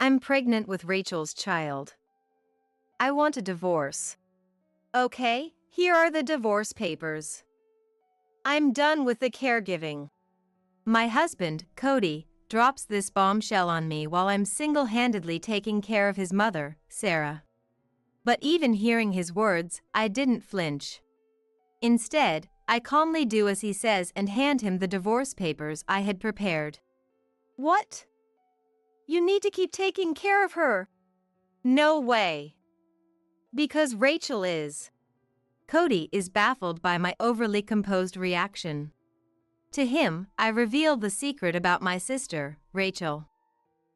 I'm pregnant with Rachel's child. I want a divorce. Okay, here are the divorce papers. I'm done with the caregiving. My husband, Cody, drops this bombshell on me while I'm single-handedly taking care of his mother, Sarah. But even hearing his words, I didn't flinch. Instead, I calmly do as he says and hand him the divorce papers I had prepared. What? You need to keep taking care of her. No way. Because Rachel is. Cody is baffled by my overly composed reaction. To him, I reveal the secret about my sister, Rachel.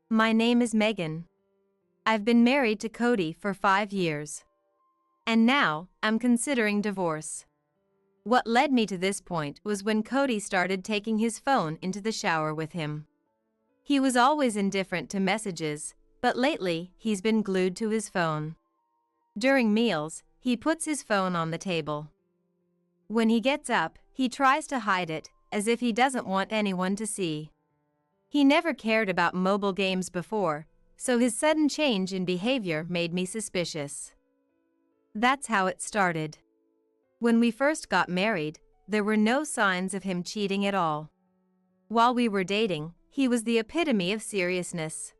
My name is Megan. I've been married to Cody for 5 years. And now, I'm considering divorce. What led me to this point was when Cody started taking his phone into the shower with him. He was always indifferent to messages, but lately, he's been glued to his phone. During meals, he puts his phone on the table. When he gets up, he tries to hide it, as if he doesn't want anyone to see. He never cared about mobile games before, so his sudden change in behavior made me suspicious. That's how it started. When we first got married, there were no signs of him cheating at all. While we were dating, he was the epitome of seriousness.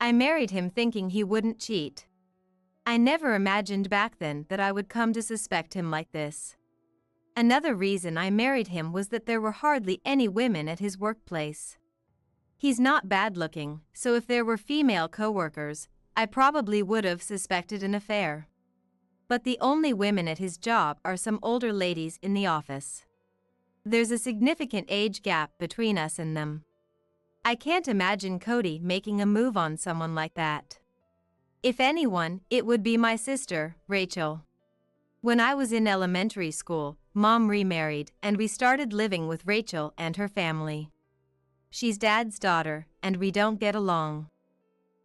I married him thinking he wouldn't cheat. I never imagined back then that I would come to suspect him like this. Another reason I married him was that there were hardly any women at his workplace. He's not bad-looking, so if there were female coworkers, I probably would have suspected an affair. But the only women at his job are some older ladies in the office. There's a significant age gap between us and them. I can't imagine Cody making a move on someone like that. If anyone, it would be my sister, Rachel. When I was in elementary school, Mom remarried and we started living with Rachel and her family. She's Dad's daughter, and we don't get along.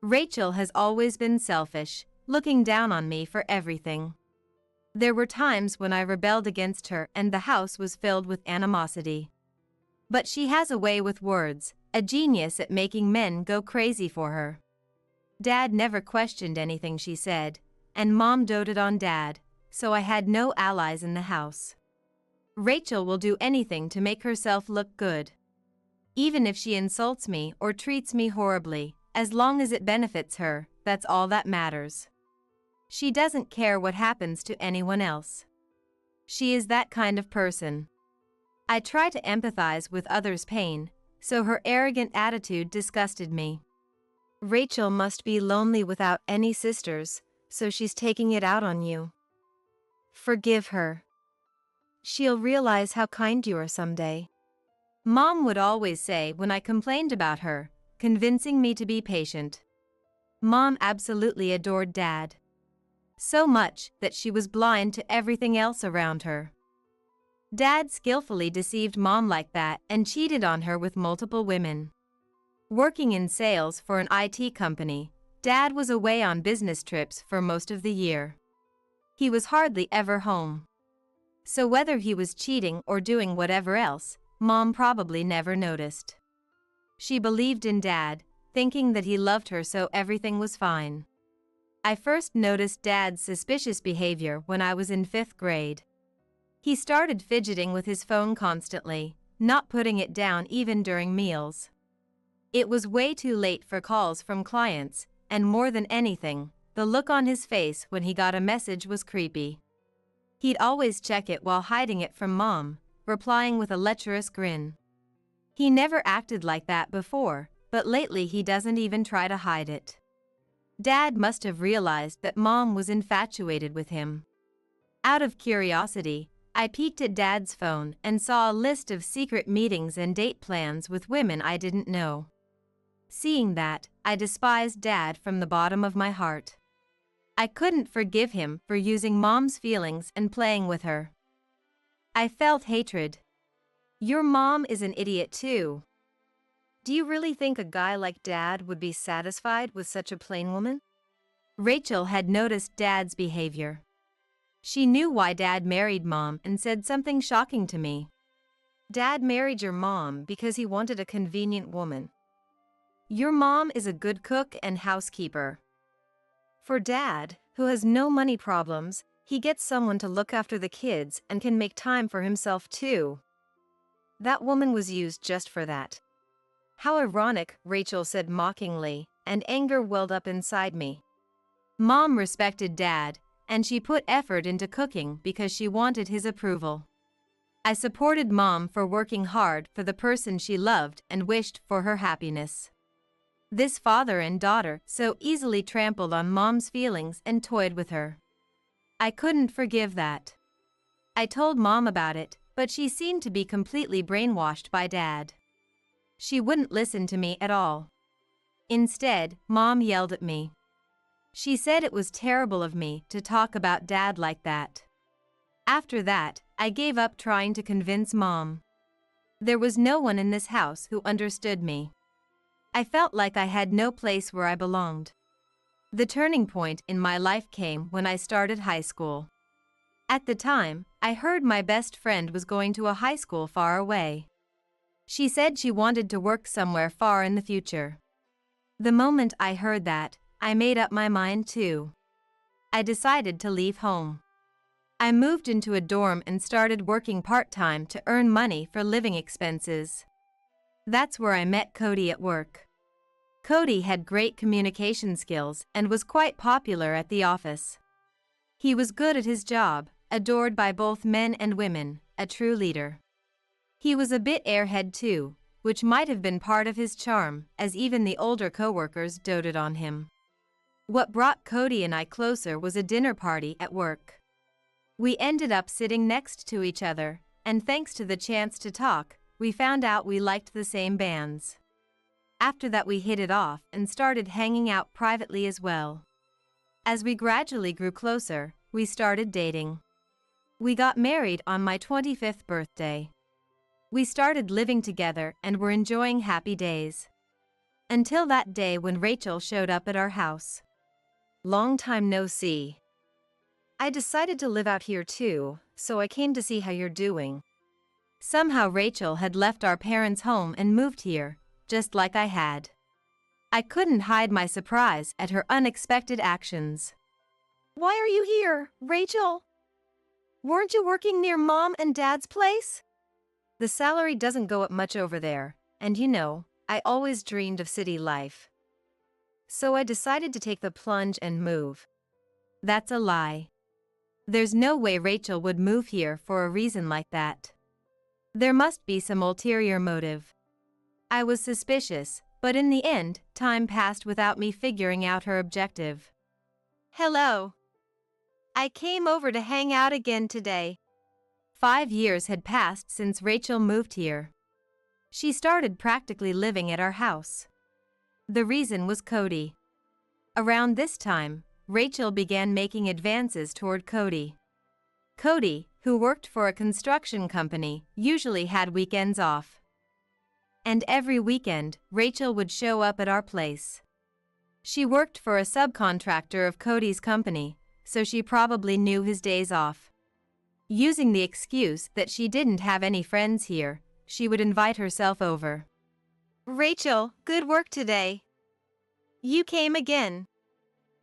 Rachel has always been selfish, looking down on me for everything. There were times when I rebelled against her and the house was filled with animosity. But she has a way with words, a genius at making men go crazy for her. Dad never questioned anything she said, and Mom doted on Dad, so I had no allies in the house. Rachel will do anything to make herself look good. Even if she insults me or treats me horribly, as long as it benefits her, that's all that matters. She doesn't care what happens to anyone else. She is that kind of person. I try to empathize with others' pain, so her arrogant attitude disgusted me. Rachel must be lonely without any sisters, so she's taking it out on you. Forgive her. She'll realize how kind you are someday. Mom would always say when I complained about her, convincing me to be patient. Mom absolutely adored Dad. So much that she was blind to everything else around her. Dad skillfully deceived Mom like that and cheated on her with multiple women. Working in sales for an IT company, Dad was away on business trips for most of the year. He was hardly ever home. So whether he was cheating or doing whatever else, Mom probably never noticed. She believed in Dad, thinking that he loved her so everything was fine. I first noticed Dad's suspicious behavior when I was in 5th grade. He started fidgeting with his phone constantly, not putting it down even during meals. It was way too late for calls from clients, and more than anything, the look on his face when he got a message was creepy. He'd always check it while hiding it from Mom, replying with a lecherous grin. He never acted like that before, but lately he doesn't even try to hide it. Dad must have realized that Mom was infatuated with him. Out of curiosity, I peeked at Dad's phone and saw a list of secret meetings and date plans with women I didn't know. Seeing that, I despised Dad from the bottom of my heart. I couldn't forgive him for using Mom's feelings and playing with her. I felt hatred. Your mom is an idiot too. Do you really think a guy like Dad would be satisfied with such a plain woman? Rachel had noticed Dad's behavior. She knew why Dad married Mom and said something shocking to me. Dad married your mom because he wanted a convenient woman. Your mom is a good cook and housekeeper. For Dad, who has no money problems, he gets someone to look after the kids and can make time for himself too. That woman was used just for that. How ironic, Rachel said mockingly, and anger welled up inside me. Mom respected Dad, and she put effort into cooking because she wanted his approval. I supported Mom for working hard for the person she loved and wished for her happiness. This father and daughter so easily trampled on Mom's feelings and toyed with her. I couldn't forgive that. I told Mom about it, but she seemed to be completely brainwashed by Dad. She wouldn't listen to me at all. Instead, Mom yelled at me. She said it was terrible of me to talk about Dad like that. After that, I gave up trying to convince Mom. There was no one in this house who understood me. I felt like I had no place where I belonged. The turning point in my life came when I started high school. At the time, I heard my best friend was going to a high school far away. She said she wanted to work somewhere far in the future. The moment I heard that, I made up my mind too. I decided to leave home. I moved into a dorm and started working part-time to earn money for living expenses. That's where I met Cody at work. Cody had great communication skills and was quite popular at the office. He was good at his job, adored by both men and women, a true leader. He was a bit airhead too, which might have been part of his charm, as even the older coworkers doted on him. What brought Cody and I closer was a dinner party at work. We ended up sitting next to each other, and thanks to the chance to talk, we found out we liked the same bands. After that we hit it off and started hanging out privately as well. As we gradually grew closer, we started dating. We got married on my 25th birthday. We started living together and were enjoying happy days. Until that day when Rachel showed up at our house. Long time no see. I decided to live out here too, so I came to see how you're doing. Somehow Rachel had left our parents' home and moved here, just like I had. I couldn't hide my surprise at her unexpected actions. Why are you here, Rachel? Weren't you working near Mom and Dad's place? The salary doesn't go up much over there, and you know, I always dreamed of city life. So I decided to take the plunge and move. That's a lie. There's no way Rachel would move here for a reason like that. There must be some ulterior motive. I was suspicious, but in the end, time passed without me figuring out her objective. Hello. I came over to hang out again today. 5 years had passed since Rachel moved here. She started practically living at our house. The reason was Cody. Around this time, Rachel began making advances toward Cody. Cody, who worked for a construction company, usually had weekends off. And every weekend, Rachel would show up at our place. She worked for a subcontractor of Cody's company, so she probably knew his days off. Using the excuse that she didn't have any friends here, she would invite herself over. Rachel, good work today. You came again.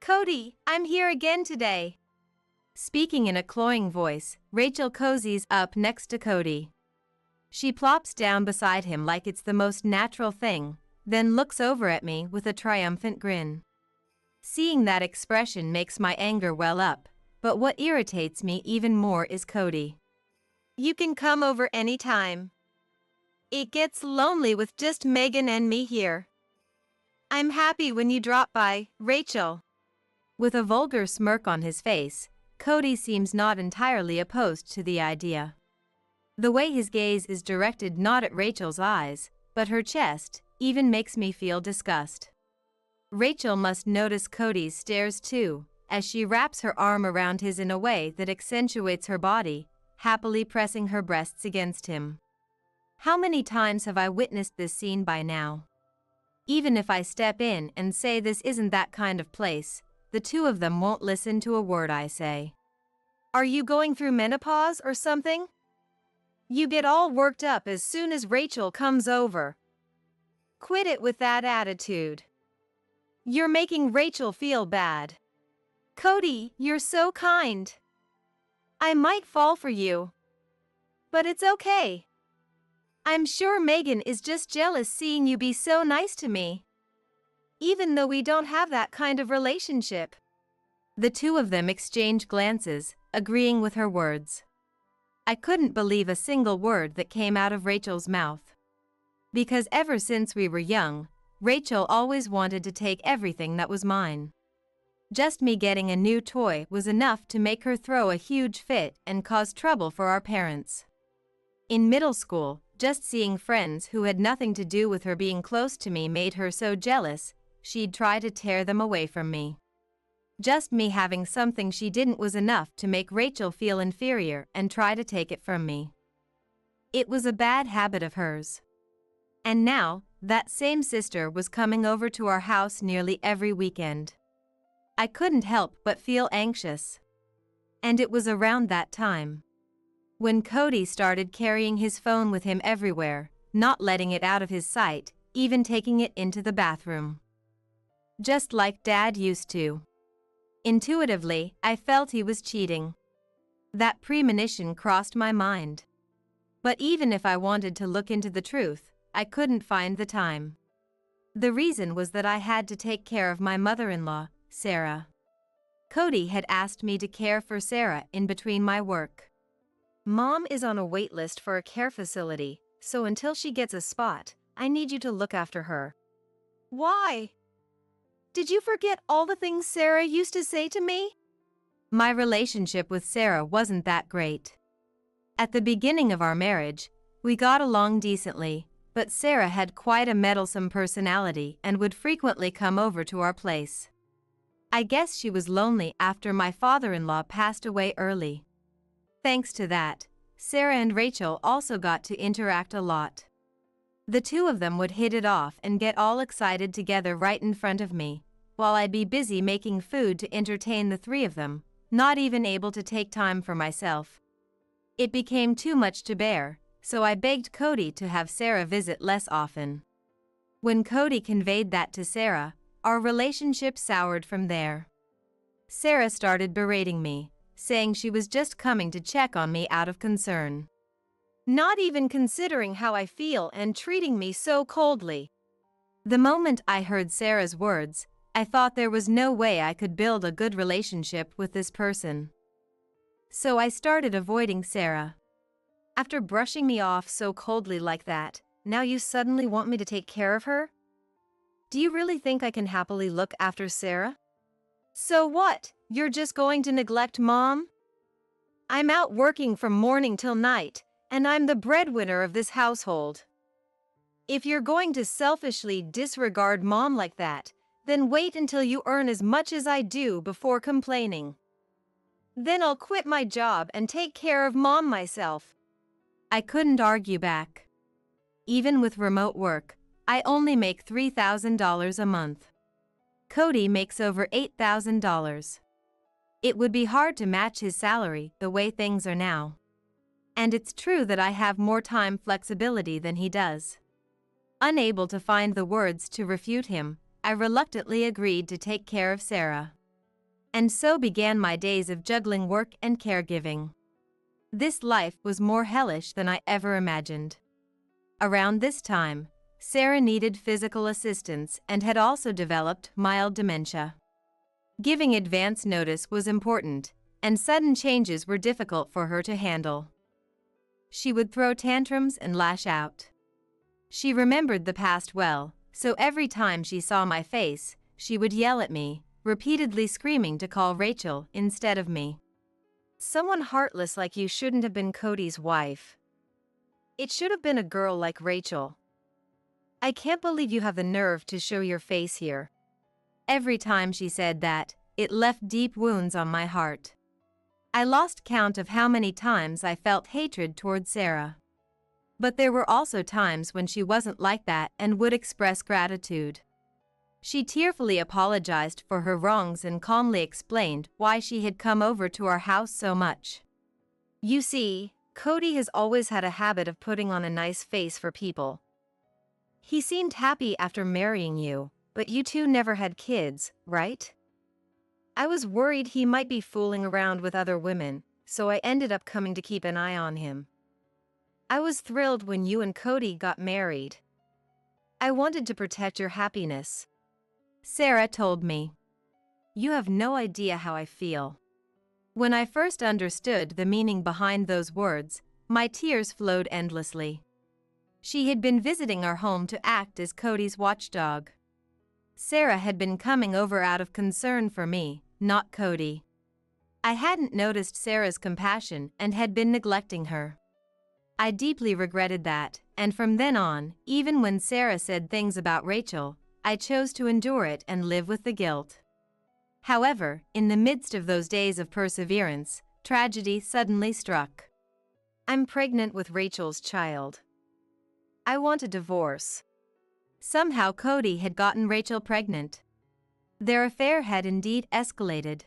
Cody, I'm here again today. Speaking in a cloying voice, Rachel cozies up next to Cody. She plops down beside him like it's the most natural thing, then looks over at me with a triumphant grin. Seeing that expression makes my anger well up, but what irritates me even more is Cody. You can come over anytime. It gets lonely with just Megan and me here. I'm happy when you drop by, Rachel. With a vulgar smirk on his face, Cody seems not entirely opposed to the idea. The way his gaze is directed not at Rachel's eyes, but her chest, even makes me feel disgust. Rachel must notice Cody's stares too, as she wraps her arm around his in a way that accentuates her body, happily pressing her breasts against him. How many times have I witnessed this scene by now? Even if I step in and say this isn't that kind of place, the two of them won't listen to a word I say. Are you going through menopause or something? You get all worked up as soon as Rachel comes over. Quit it with that attitude. You're making Rachel feel bad. Cody, you're so kind. I might fall for you. But it's okay. I'm sure Megan is just jealous seeing you be so nice to me. Even though we don't have that kind of relationship. The two of them exchanged glances, agreeing with her words. I couldn't believe a single word that came out of Rachel's mouth. Because ever since we were young, Rachel always wanted to take everything that was mine. Just me getting a new toy was enough to make her throw a huge fit and cause trouble for our parents. In middle school, just seeing friends who had nothing to do with her being close to me made her so jealous, she'd try to tear them away from me. Just me having something she didn't was enough to make Rachel feel inferior and try to take it from me. It was a bad habit of hers. And now, that same sister was coming over to our house nearly every weekend. I couldn't help but feel anxious. And it was around that time when Cody started carrying his phone with him everywhere, not letting it out of his sight, even taking it into the bathroom. Just like Dad used to. Intuitively, I felt he was cheating. That premonition crossed my mind. But even if I wanted to look into the truth, I couldn't find the time. The reason was that I had to take care of my mother-in-law, Sarah. Cody had asked me to care for Sarah in between my work. Mom is on a wait list for a care facility, so until she gets a spot, I need you to look after her. Why? Did you forget all the things Sarah used to say to me? My relationship with Sarah wasn't that great. At the beginning of our marriage, we got along decently, but Sarah had quite a meddlesome personality and would frequently come over to our place. I guess she was lonely after my father-in-law passed away early. Thanks to that, Sarah and Rachel also got to interact a lot. The two of them would hit it off and get all excited together right in front of me, while I'd be busy making food to entertain the three of them, not even able to take time for myself. It became too much to bear, so I begged Cody to have Sarah visit less often. When Cody conveyed that to Sarah, our relationship soured from there. Sarah started berating me, saying she was just coming to check on me out of concern. Not even considering how I feel and treating me so coldly. The moment I heard Sarah's words, I thought there was no way I could build a good relationship with this person. So I started avoiding Sarah. After brushing me off so coldly like that, now you suddenly want me to take care of her? Do you really think I can happily look after Sarah? So what? You're just going to neglect Mom? I'm out working from morning till night, and I'm the breadwinner of this household. If you're going to selfishly disregard Mom like that, then wait until you earn as much as I do before complaining. Then I'll quit my job and take care of Mom myself. I couldn't argue back. Even with remote work, I only make $3,000 a month. Cody makes over $8,000. It would be hard to match his salary the way things are now. And it's true that I have more time flexibility than he does. Unable to find the words to refute him, I reluctantly agreed to take care of Sarah. And so began my days of juggling work and caregiving. This life was more hellish than I ever imagined. Around this time, Sarah needed physical assistance and had also developed mild dementia. Giving advance notice was important, and sudden changes were difficult for her to handle. She would throw tantrums and lash out. She remembered the past well, so every time she saw my face, she would yell at me, repeatedly screaming to call Rachel instead of me. Someone heartless like you shouldn't have been Cody's wife. It should have been a girl like Rachel. I can't believe you have the nerve to show your face here. Every time she said that, it left deep wounds on my heart. I lost count of how many times I felt hatred toward Sarah. But there were also times when she wasn't like that and would express gratitude. She tearfully apologized for her wrongs and calmly explained why she had come over to our house so much. You see, Cody has always had a habit of putting on a nice face for people. He seemed happy after marrying you, but you two never had kids, right? I was worried he might be fooling around with other women, so I ended up coming to keep an eye on him. I was thrilled when you and Cody got married. I wanted to protect your happiness. Sarah told me. You have no idea how I feel. When I first understood the meaning behind those words, my tears flowed endlessly. She had been visiting our home to act as Cody's watchdog. Sarah had been coming over out of concern for me, not Cody. I hadn't noticed Sarah's compassion and had been neglecting her. I deeply regretted that, and from then on, even when Sarah said things about Rachel, I chose to endure it and live with the guilt. However, in the midst of those days of perseverance, tragedy suddenly struck. I'm pregnant with Rachel's child. I want a divorce. Somehow Cody had gotten Rachel pregnant. Their affair had indeed escalated.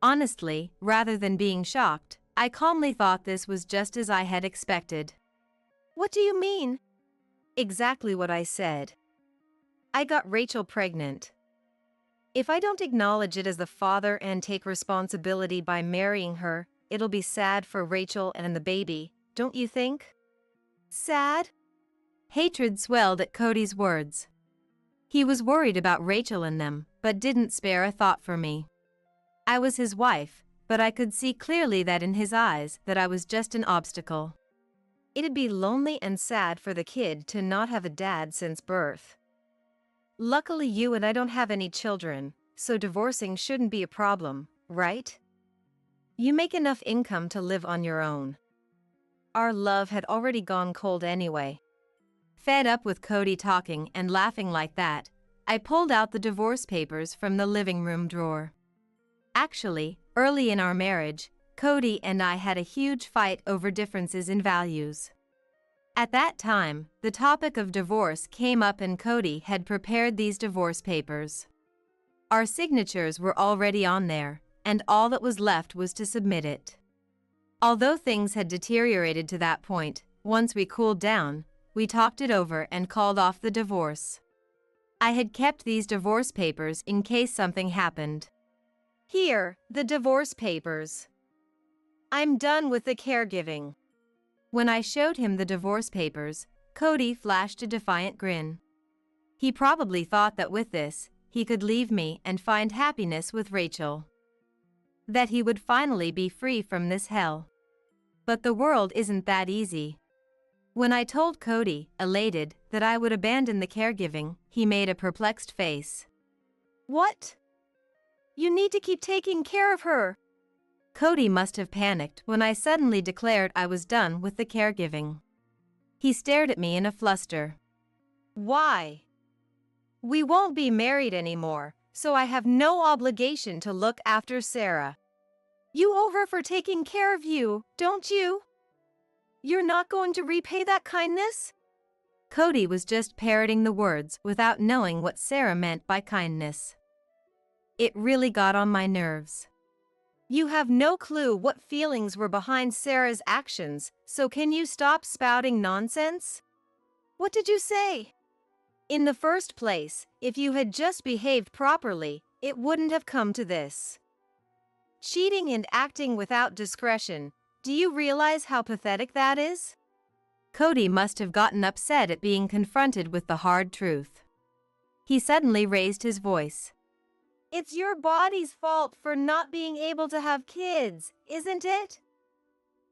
Honestly, rather than being shocked, I calmly thought this was just as I had expected. What do you mean? Exactly what I said. I got Rachel pregnant. If I don't acknowledge it as the father and take responsibility by marrying her, it'll be sad for Rachel and the baby, don't you think? Sad? Hatred swelled at Cody's words. He was worried about Rachel and them, but didn't spare a thought for me. I was his wife, but I could see clearly that in his eyes that I was just an obstacle. It'd be lonely and sad for the kid to not have a dad since birth. Luckily you and I don't have any children, so divorcing shouldn't be a problem, right? You make enough income to live on your own. Our love had already gone cold anyway. Fed up with Cody talking and laughing like that, I pulled out the divorce papers from the living room drawer. Actually, early in our marriage, Cody and I had a huge fight over differences in values. At that time, the topic of divorce came up and Cody had prepared these divorce papers. Our signatures were already on there, and all that was left was to submit it. Although things had deteriorated to that point, once we cooled down, we talked it over and called off the divorce. I had kept these divorce papers in case something happened. Here, the divorce papers. I'm done with the caregiving. When I showed him the divorce papers, Cody flashed a defiant grin. He probably thought that with this, he could leave me and find happiness with Rachel. That he would finally be free from this hell. But the world isn't that easy. When I told Cody, elated, that I would abandon the caregiving, he made a perplexed face. What? You need to keep taking care of her. Cody must have panicked when I suddenly declared I was done with the caregiving. He stared at me in a fluster. Why? We won't be married anymore, so I have no obligation to look after Sarah. You owe her for taking care of you, don't you? You're not going to repay that kindness? Cody was just parroting the words without knowing what Sarah meant by kindness. It really got on my nerves. You have no clue what feelings were behind Sarah's actions, so can you stop spouting nonsense? What did you say? In the first place, if you had just behaved properly, it wouldn't have come to this. Cheating and acting without discretion, do you realize how pathetic that is? Cody must have gotten upset at being confronted with the hard truth. He suddenly raised his voice. It's your body's fault for not being able to have kids, isn't it?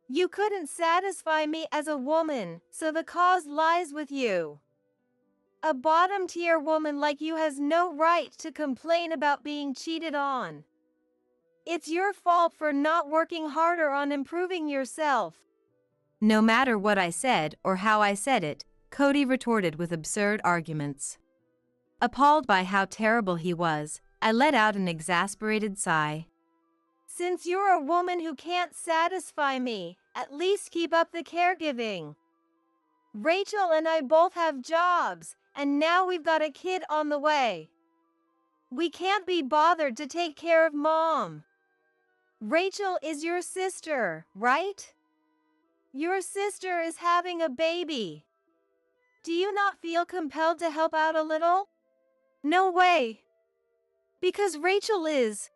You couldn't satisfy me as a woman, so the cause lies with you. A bottom-tier woman like you has no right to complain about being cheated on. It's your fault for not working harder on improving yourself. No matter what I said or how I said it, Cody retorted with absurd arguments. Appalled by how terrible he was, I let out an exasperated sigh. Since you're a woman who can't satisfy me, at least keep up the caregiving. Rachel and I both have jobs, and now we've got a kid on the way. We can't be bothered to take care of Mom. Rachel is your sister, right? Your sister is having a baby. Do you not feel compelled to help out a little? No way. Because Rachel is.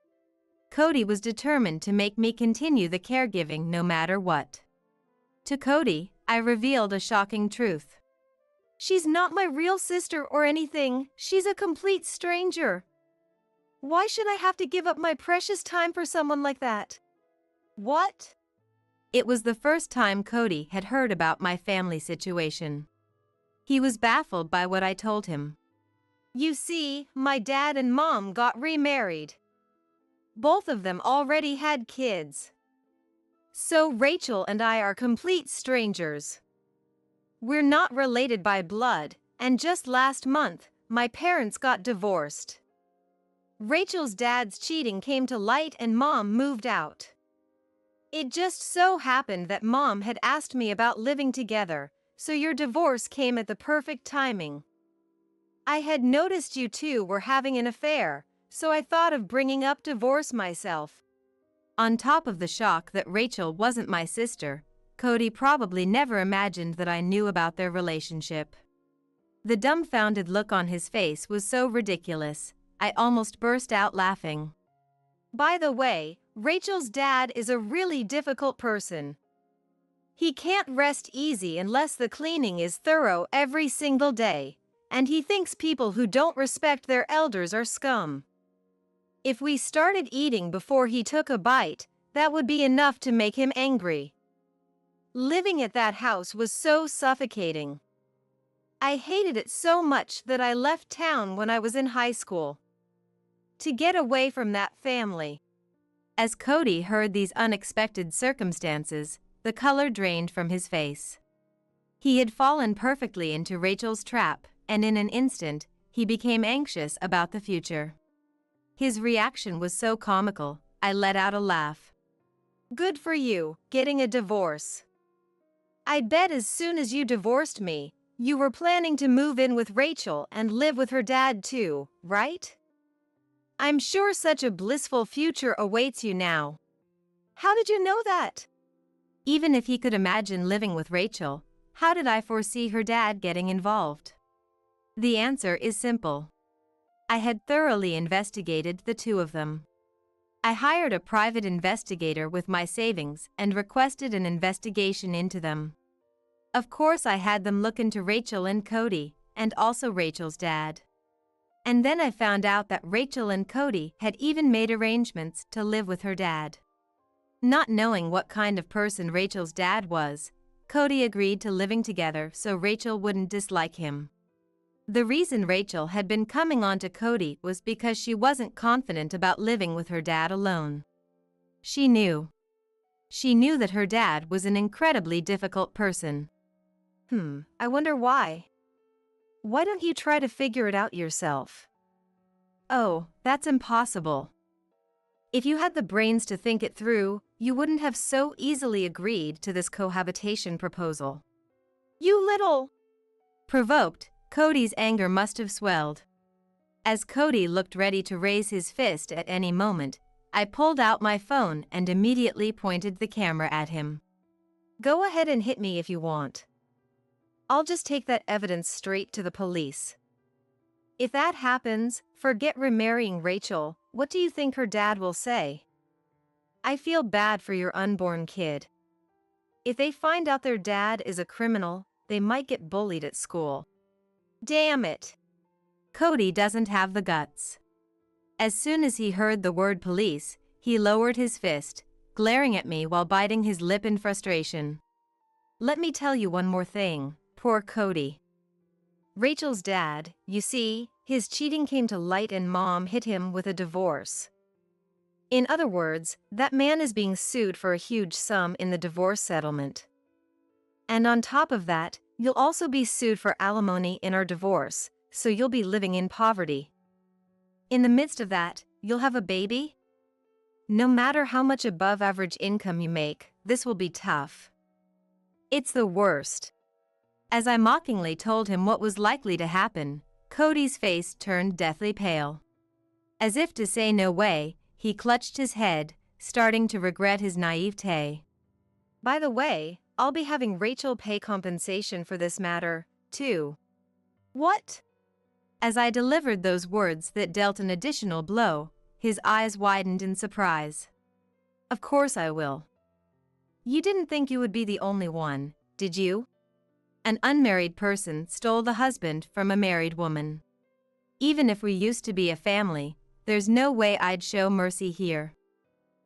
Cody was determined to make me continue the caregiving no matter what. To Cody, I revealed a shocking truth. She's not my real sister or anything, she's a complete stranger. Why should I have to give up my precious time for someone like that? What? It was the first time Cody had heard about my family situation. He was baffled by what I told him. You see, my dad and mom got remarried. Both of them already had kids. So Rachel and I are complete strangers. We're not related by blood, and just last month, my parents got divorced. Rachel's dad's cheating came to light and mom moved out. It just so happened that mom had asked me about living together, so your divorce came at the perfect timing. I had noticed you two were having an affair, so I thought of bringing up divorce myself. On top of the shock that Rachel wasn't my sister, Cody probably never imagined that I knew about their relationship. The dumbfounded look on his face was so ridiculous, I almost burst out laughing. By the way, Rachel's dad is a really difficult person. He can't rest easy unless the cleaning is thorough every single day, and he thinks people who don't respect their elders are scum. If we started eating before he took a bite, that would be enough to make him angry. Living at that house was so suffocating. I hated it so much that I left town when I was in high school. To get away from that family. As Cody heard these unexpected circumstances, the color drained from his face. He had fallen perfectly into Rachel's trap, and in an instant, he became anxious about the future. His reaction was so comical, I let out a laugh. Good for you, getting a divorce. I bet as soon as you divorced me, you were planning to move in with Rachel and live with her dad too, right? I'm sure such a blissful future awaits you now. How did you know that? Even if he could imagine living with Rachel, how did I foresee her dad getting involved? The answer is simple. I had thoroughly investigated the two of them. I hired a private investigator with my savings and requested an investigation into them. Of course, I had them look into Rachel and Cody, and also Rachel's dad. And then I found out that Rachel and Cody had even made arrangements to live with her dad. Not knowing what kind of person Rachel's dad was, Cody agreed to living together so Rachel wouldn't dislike him. The reason Rachel had been coming on to Cody was because she wasn't confident about living with her dad alone. She knew. She knew that her dad was an incredibly difficult person. I wonder why. Why don't you try to figure it out yourself? Oh, that's impossible. If you had the brains to think it through, you wouldn't have so easily agreed to this cohabitation proposal. You little... Provoked, Cody's anger must have swelled. As Cody looked ready to raise his fist at any moment, I pulled out my phone and immediately pointed the camera at him. Go ahead and hit me if you want. I'll just take that evidence straight to the police. If that happens, forget remarrying Rachel. What do you think her dad will say? I feel bad for your unborn kid. If they find out their dad is a criminal, they might get bullied at school. Damn it. Cody doesn't have the guts. As soon as he heard the word police, he lowered his fist, glaring at me while biting his lip in frustration. Let me tell you one more thing, poor Cody. Rachel's dad, you see, his cheating came to light and mom hit him with a divorce. In other words, that man is being sued for a huge sum in the divorce settlement. And on top of that, you'll also be sued for alimony in our divorce, so you'll be living in poverty. In the midst of that, you'll have a baby? No matter how much above average income you make, this will be tough. It's the worst. As I mockingly told him what was likely to happen, Cody's face turned deathly pale. As if to say no way, he clutched his head, starting to regret his naivete. By the way, I'll be having Rachel pay compensation for this matter, 2. What? As I delivered those words that dealt an additional blow, his eyes widened in surprise. Of course I will. You didn't think you would be the only one, did you? An unmarried person stole the husband from a married woman. Even if we used to be a family, there's no way I'd show mercy here.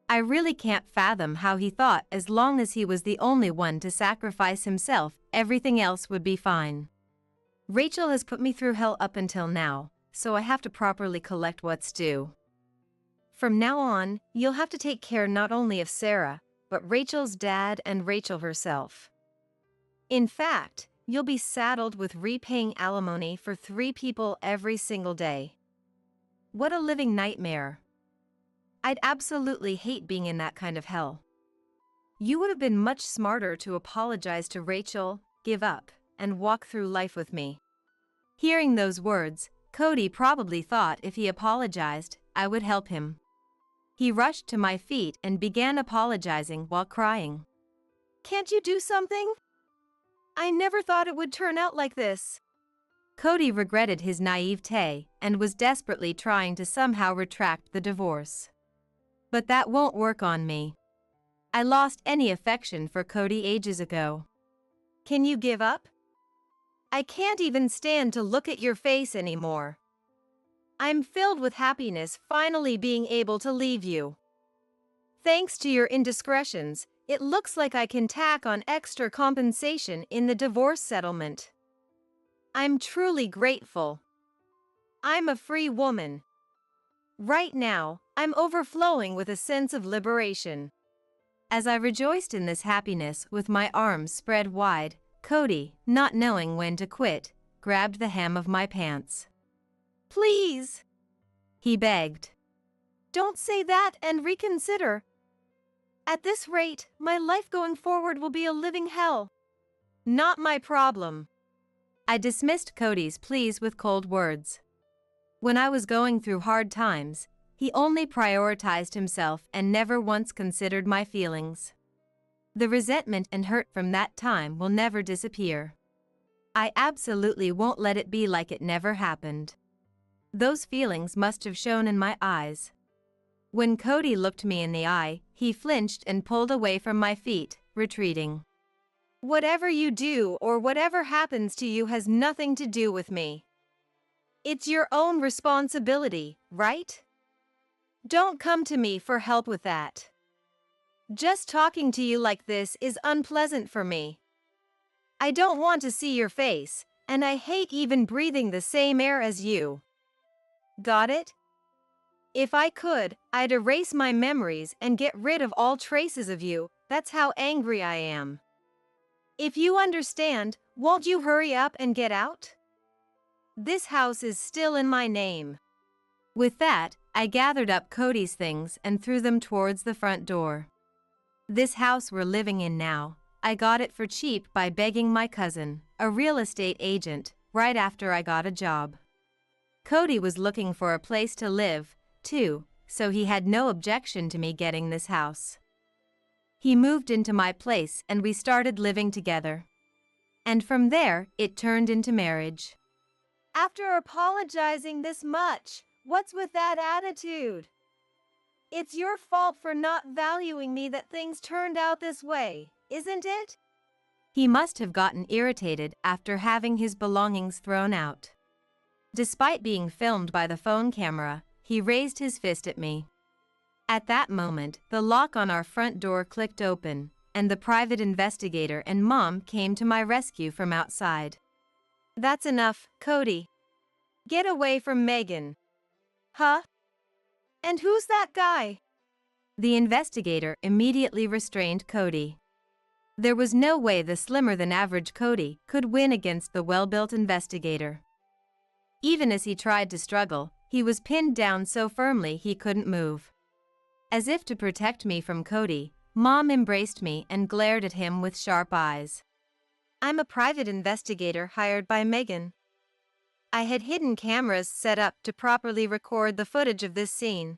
I really can't fathom how he thought as long as he was the only one to sacrifice himself, everything else would be fine. Rachel has put me through hell up until now, so I have to properly collect what's due. From now on, you'll have to take care not only of Sarah, but Rachel's dad and Rachel herself. In fact, you'll be saddled with repaying alimony for 3 people every single day. What a living nightmare. I'd absolutely hate being in that kind of hell. You would have been much smarter to apologize to Rachel, give up, and walk through life with me. Hearing those words, Cody probably thought if he apologized, I would help him. He rushed to my feet and began apologizing while crying. Can't you do something? I never thought it would turn out like this. Cody regretted his naivete and was desperately trying to somehow retract the divorce. But that won't work on me. I lost any affection for Cody ages ago. Can you give up? I can't even stand to look at your face anymore. I'm filled with happiness finally being able to leave you. Thanks to your indiscretions, it looks like I can tack on extra compensation in the divorce settlement. I'm truly grateful. I'm a free woman. Right now, I'm overflowing with a sense of liberation. As I rejoiced in this happiness with my arms spread wide, Cody, not knowing when to quit, grabbed the hem of my pants. Please, he begged. Don't say that and reconsider. At this rate, my life going forward will be a living hell. Not my problem. I dismissed Cody's pleas with cold words. When I was going through hard times, he only prioritized himself and never once considered my feelings. The resentment and hurt from that time will never disappear. I absolutely won't let it be like it never happened. Those feelings must have shown in my eyes. When Cody looked me in the eye, he flinched and pulled away from my feet, retreating. Whatever you do or whatever happens to you has nothing to do with me. It's your own responsibility, right? Don't come to me for help with that. Just talking to you like this is unpleasant for me. I don't want to see your face, and I hate even breathing the same air as you. Got it? If I could, I'd erase my memories and get rid of all traces of you. That's how angry I am. If you understand, won't you hurry up and get out? This house is still in my name. With that, I gathered up Cody's things and threw them towards the front door. This house we're living in now, I got it for cheap by begging my cousin, a real estate agent, right after I got a job. Cody was looking for a place to live, too, so he had no objection to me getting this house. He moved into my place and we started living together. And from there, it turned into marriage. After apologizing this much, what's with that attitude? It's your fault for not valuing me that things turned out this way, isn't it? He must have gotten irritated after having his belongings thrown out. Despite being filmed by the phone camera, he raised his fist at me. At that moment, the lock on our front door clicked open, and the private investigator and Mom came to my rescue from outside. That's enough, Cody. Get away from Megan. Huh? And who's that guy? The investigator immediately restrained Cody. There was no way the slimmer-than-average Cody could win against the well-built investigator. Even as he tried to struggle, he was pinned down so firmly he couldn't move. As if to protect me from Cody, Mom embraced me and glared at him with sharp eyes. I'm a private investigator hired by Megan. I had hidden cameras set up to properly record the footage of this scene.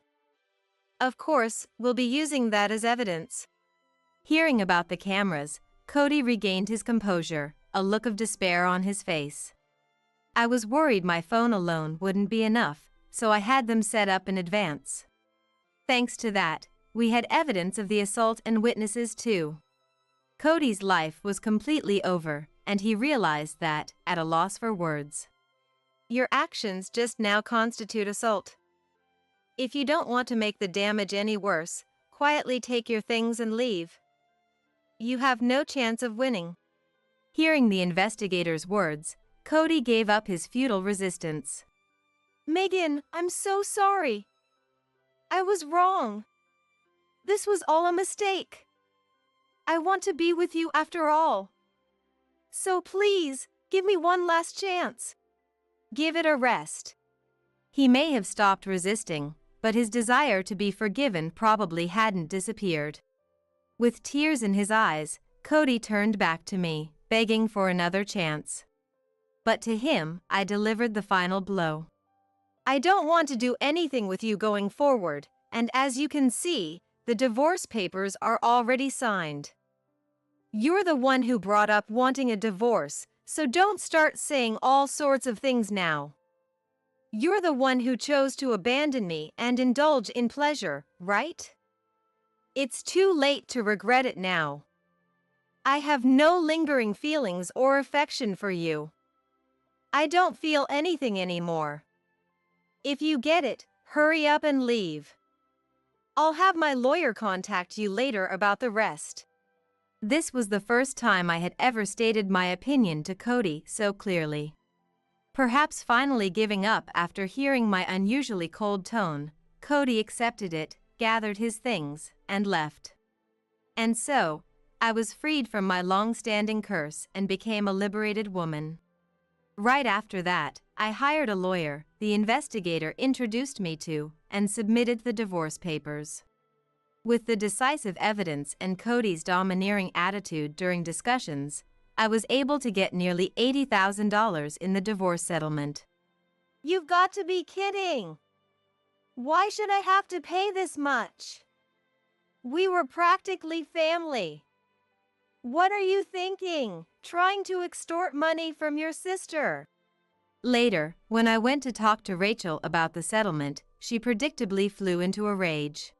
Of course, we'll be using that as evidence. Hearing about the cameras, Cody regained his composure, a look of despair on his face. I was worried my phone alone wouldn't be enough, so I had them set up in advance. Thanks to that, we had evidence of the assault and witnesses too. Cody's life was completely over, and he realized that, at a loss for words. Your actions just now constitute assault. If you don't want to make the damage any worse, quietly take your things and leave. You have no chance of winning. Hearing the investigator's words, Cody gave up his futile resistance. Megan, I'm so sorry. I was wrong. This was all a mistake. I want to be with you after all. So please, give me one last chance. Give it a rest. He may have stopped resisting, but his desire to be forgiven probably hadn't disappeared. With tears in his eyes, Cody turned back to me, begging for another chance. But to him, I delivered the final blow. I don't want to do anything with you going forward, and as you can see, the divorce papers are already signed. You're the one who brought up wanting a divorce, so don't start saying all sorts of things now. You're the one who chose to abandon me and indulge in pleasure, right? It's too late to regret it now. I have no lingering feelings or affection for you. I don't feel anything anymore. If you get it, hurry up and leave. I'll have my lawyer contact you later about the rest. This was the first time I had ever stated my opinion to Cody so clearly. Perhaps finally giving up after hearing my unusually cold tone, Cody accepted it, gathered his things, and left. And so, I was freed from my long-standing curse and became a liberated woman. Right after that, I hired a lawyer the investigator introduced me to, and submitted the divorce papers. With the decisive evidence and Cody's domineering attitude during discussions, I was able to get nearly $80,000 in the divorce settlement. You've got to be kidding! Why should I have to pay this much? We were practically family. What are you thinking? Trying to extort money from your sister? Later, when I went to talk to Rachel about the settlement, she predictably flew into a rage.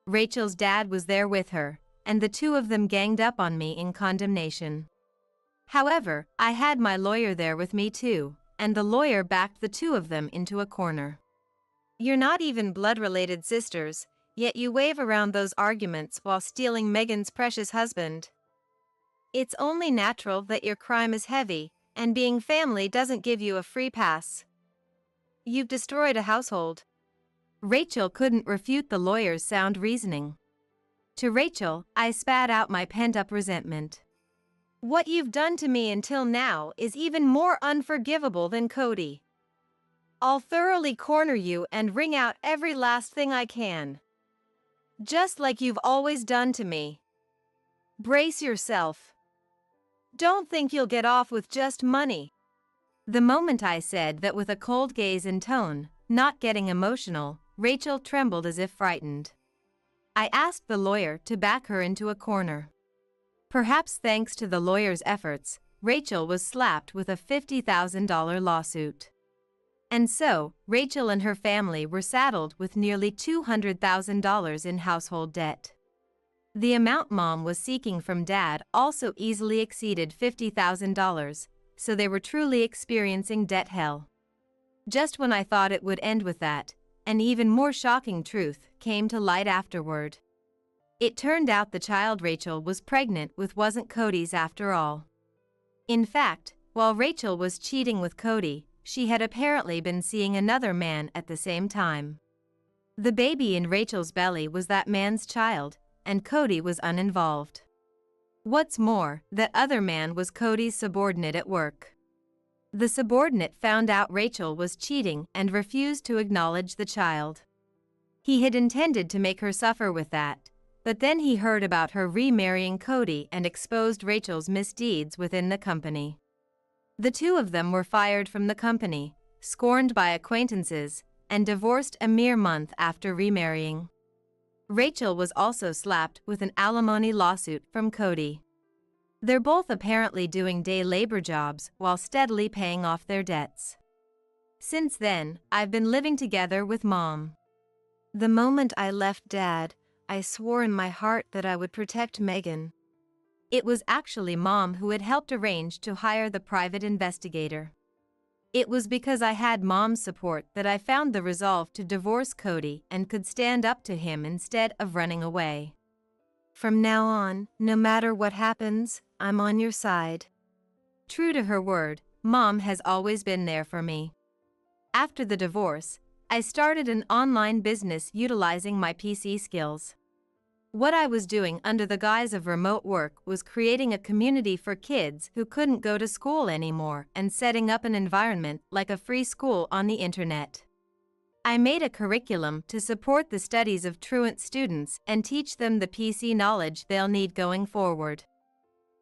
Rachel's dad was there with her, and the two of them ganged up on me in condemnation. However, I had my lawyer there with me too, and the lawyer backed the two of them into a corner. You're not even blood-related sisters, yet you wave around those arguments while stealing Megan's precious husband. It's only natural that your crime is heavy, and being family doesn't give you a free pass. You've destroyed a household. Rachel couldn't refute the lawyer's sound reasoning. To Rachel, I spat out my pent-up resentment. What you've done to me until now is even more unforgivable than Cody. I'll thoroughly corner you and wring out every last thing I can. Just like you've always done to me. Brace yourself. Don't think you'll get off with just money. The moment I said that with a cold gaze and tone, not getting emotional, Rachel trembled as if frightened. I asked the lawyer to back her into a corner. Perhaps thanks to the lawyer's efforts, Rachel was slapped with a $50,000 lawsuit. And so, Rachel and her family were saddled with nearly $200,000 in household debt. The amount Mom was seeking from Dad also easily exceeded $50,000, so they were truly experiencing debt hell. Just when I thought it would end with that, an even more shocking truth came to light afterward. It turned out the child Rachel was pregnant with wasn't Cody's after all. In fact, while Rachel was cheating with Cody, she had apparently been seeing another man at the same time. The baby in Rachel's belly was that man's child, and Cody was uninvolved. What's more, that other man was Cody's subordinate at work. The subordinate found out Rachel was cheating and refused to acknowledge the child. He had intended to make her suffer with that, but then he heard about her remarrying Cody and exposed Rachel's misdeeds within the company. The two of them were fired from the company, scorned by acquaintances, and divorced a mere month after remarrying. Rachel was also slapped with an alimony lawsuit from Cody. They're both apparently doing day labor jobs while steadily paying off their debts. Since then, I've been living together with Mom. The moment I left Dad, I swore in my heart that I would protect Megan. It was actually Mom who had helped arrange to hire the private investigator. It was because I had Mom's support that I found the resolve to divorce Cody and could stand up to him instead of running away. From now on, no matter what happens, I'm on your side. True to her word, Mom has always been there for me. After the divorce, I started an online business utilizing my PC skills. What I was doing under the guise of remote work was creating a community for kids who couldn't go to school anymore and setting up an environment like a free school on the internet. I made a curriculum to support the studies of truant students and teach them the PC knowledge they'll need going forward.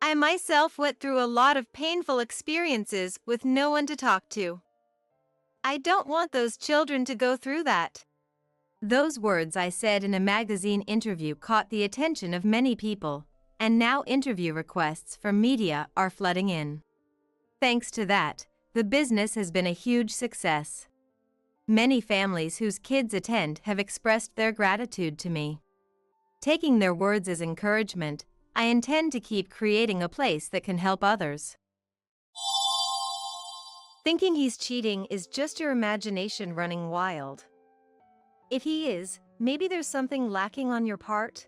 I myself went through a lot of painful experiences with no one to talk to. I don't want those children to go through that. Those words I said in a magazine interview caught the attention of many people, and now interview requests from media are flooding in. Thanks to that, the business has been a huge success. Many families whose kids attend have expressed their gratitude to me. Taking their words as encouragement, I intend to keep creating a place that can help others. Thinking he's cheating is just your imagination running wild. If he is, maybe there's something lacking on your part.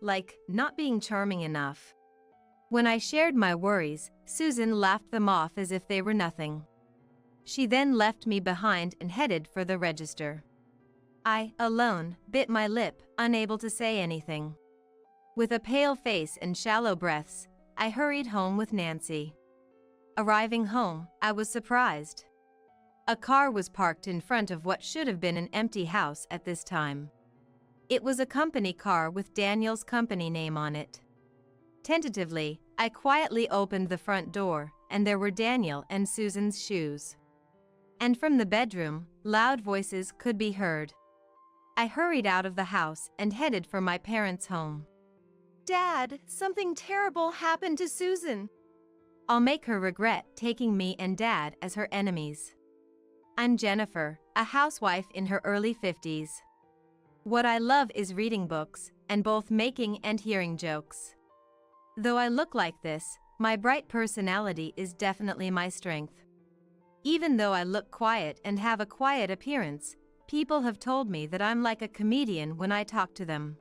Like, not being charming enough. When I shared my worries, Susan laughed them off as if they were nothing. She then left me behind and headed for the register. I, alone, bit my lip, unable to say anything. With a pale face and shallow breaths, I hurried home with Nancy. Arriving home, I was surprised. A car was parked in front of what should have been an empty house at this time. It was a company car with Daniel's company name on it. Tentatively, I quietly opened the front door, and there were Daniel and Susan's shoes. And from the bedroom, loud voices could be heard. I hurried out of the house and headed for my parents' home. Dad, something terrible happened to Susan. I'll make her regret taking me and Dad as her enemies. I'm Jennifer, a housewife in her early 50s. What I love is reading books, and both making and hearing jokes. Though I look like this, my bright personality is definitely my strength. Even though I look quiet and have a quiet appearance, people have told me that I'm like a comedian when I talk to them.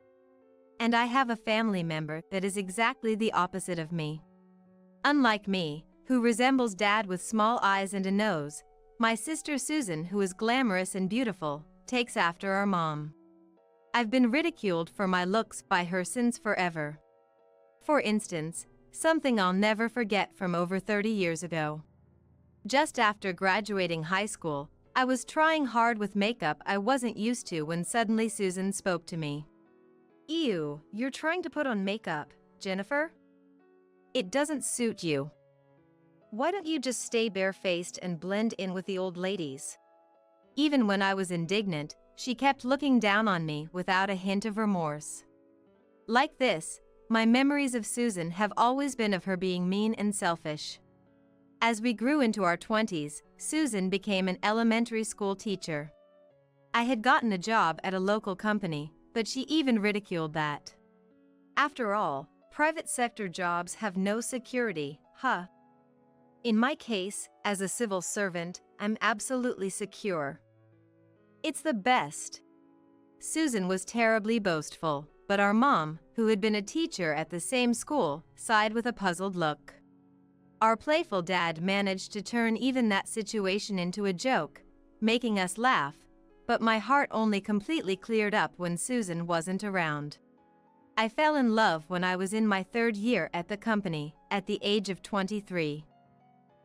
And I have a family member that is exactly the opposite of me. Unlike me, who resembles Dad with small eyes and a nose, my sister Susan, who is glamorous and beautiful, takes after our mom. I've been ridiculed for my looks by her since forever. For instance, something I'll never forget from over 30 years ago. Just after graduating high school, I was trying hard with makeup I wasn't used to when suddenly Susan spoke to me. Ew, you're trying to put on makeup, Jennifer? It doesn't suit you. Why don't you just stay barefaced and blend in with the old ladies? Even when I was indignant, she kept looking down on me without a hint of remorse. Like this, my memories of Susan have always been of her being mean and selfish. As we grew into our 20s, Susan became an elementary school teacher. I had gotten a job at a local company, but she even ridiculed that. After all, private sector jobs have no security, huh? In my case, as a civil servant, I'm absolutely secure. It's the best. Susan was terribly boastful, but our mom, who had been a teacher at the same school, sighed with a puzzled look. Our playful dad managed to turn even that situation into a joke, making us laugh, but my heart only completely cleared up when Susan wasn't around. I fell in love when I was in my 3rd year at the company, at the age of 23.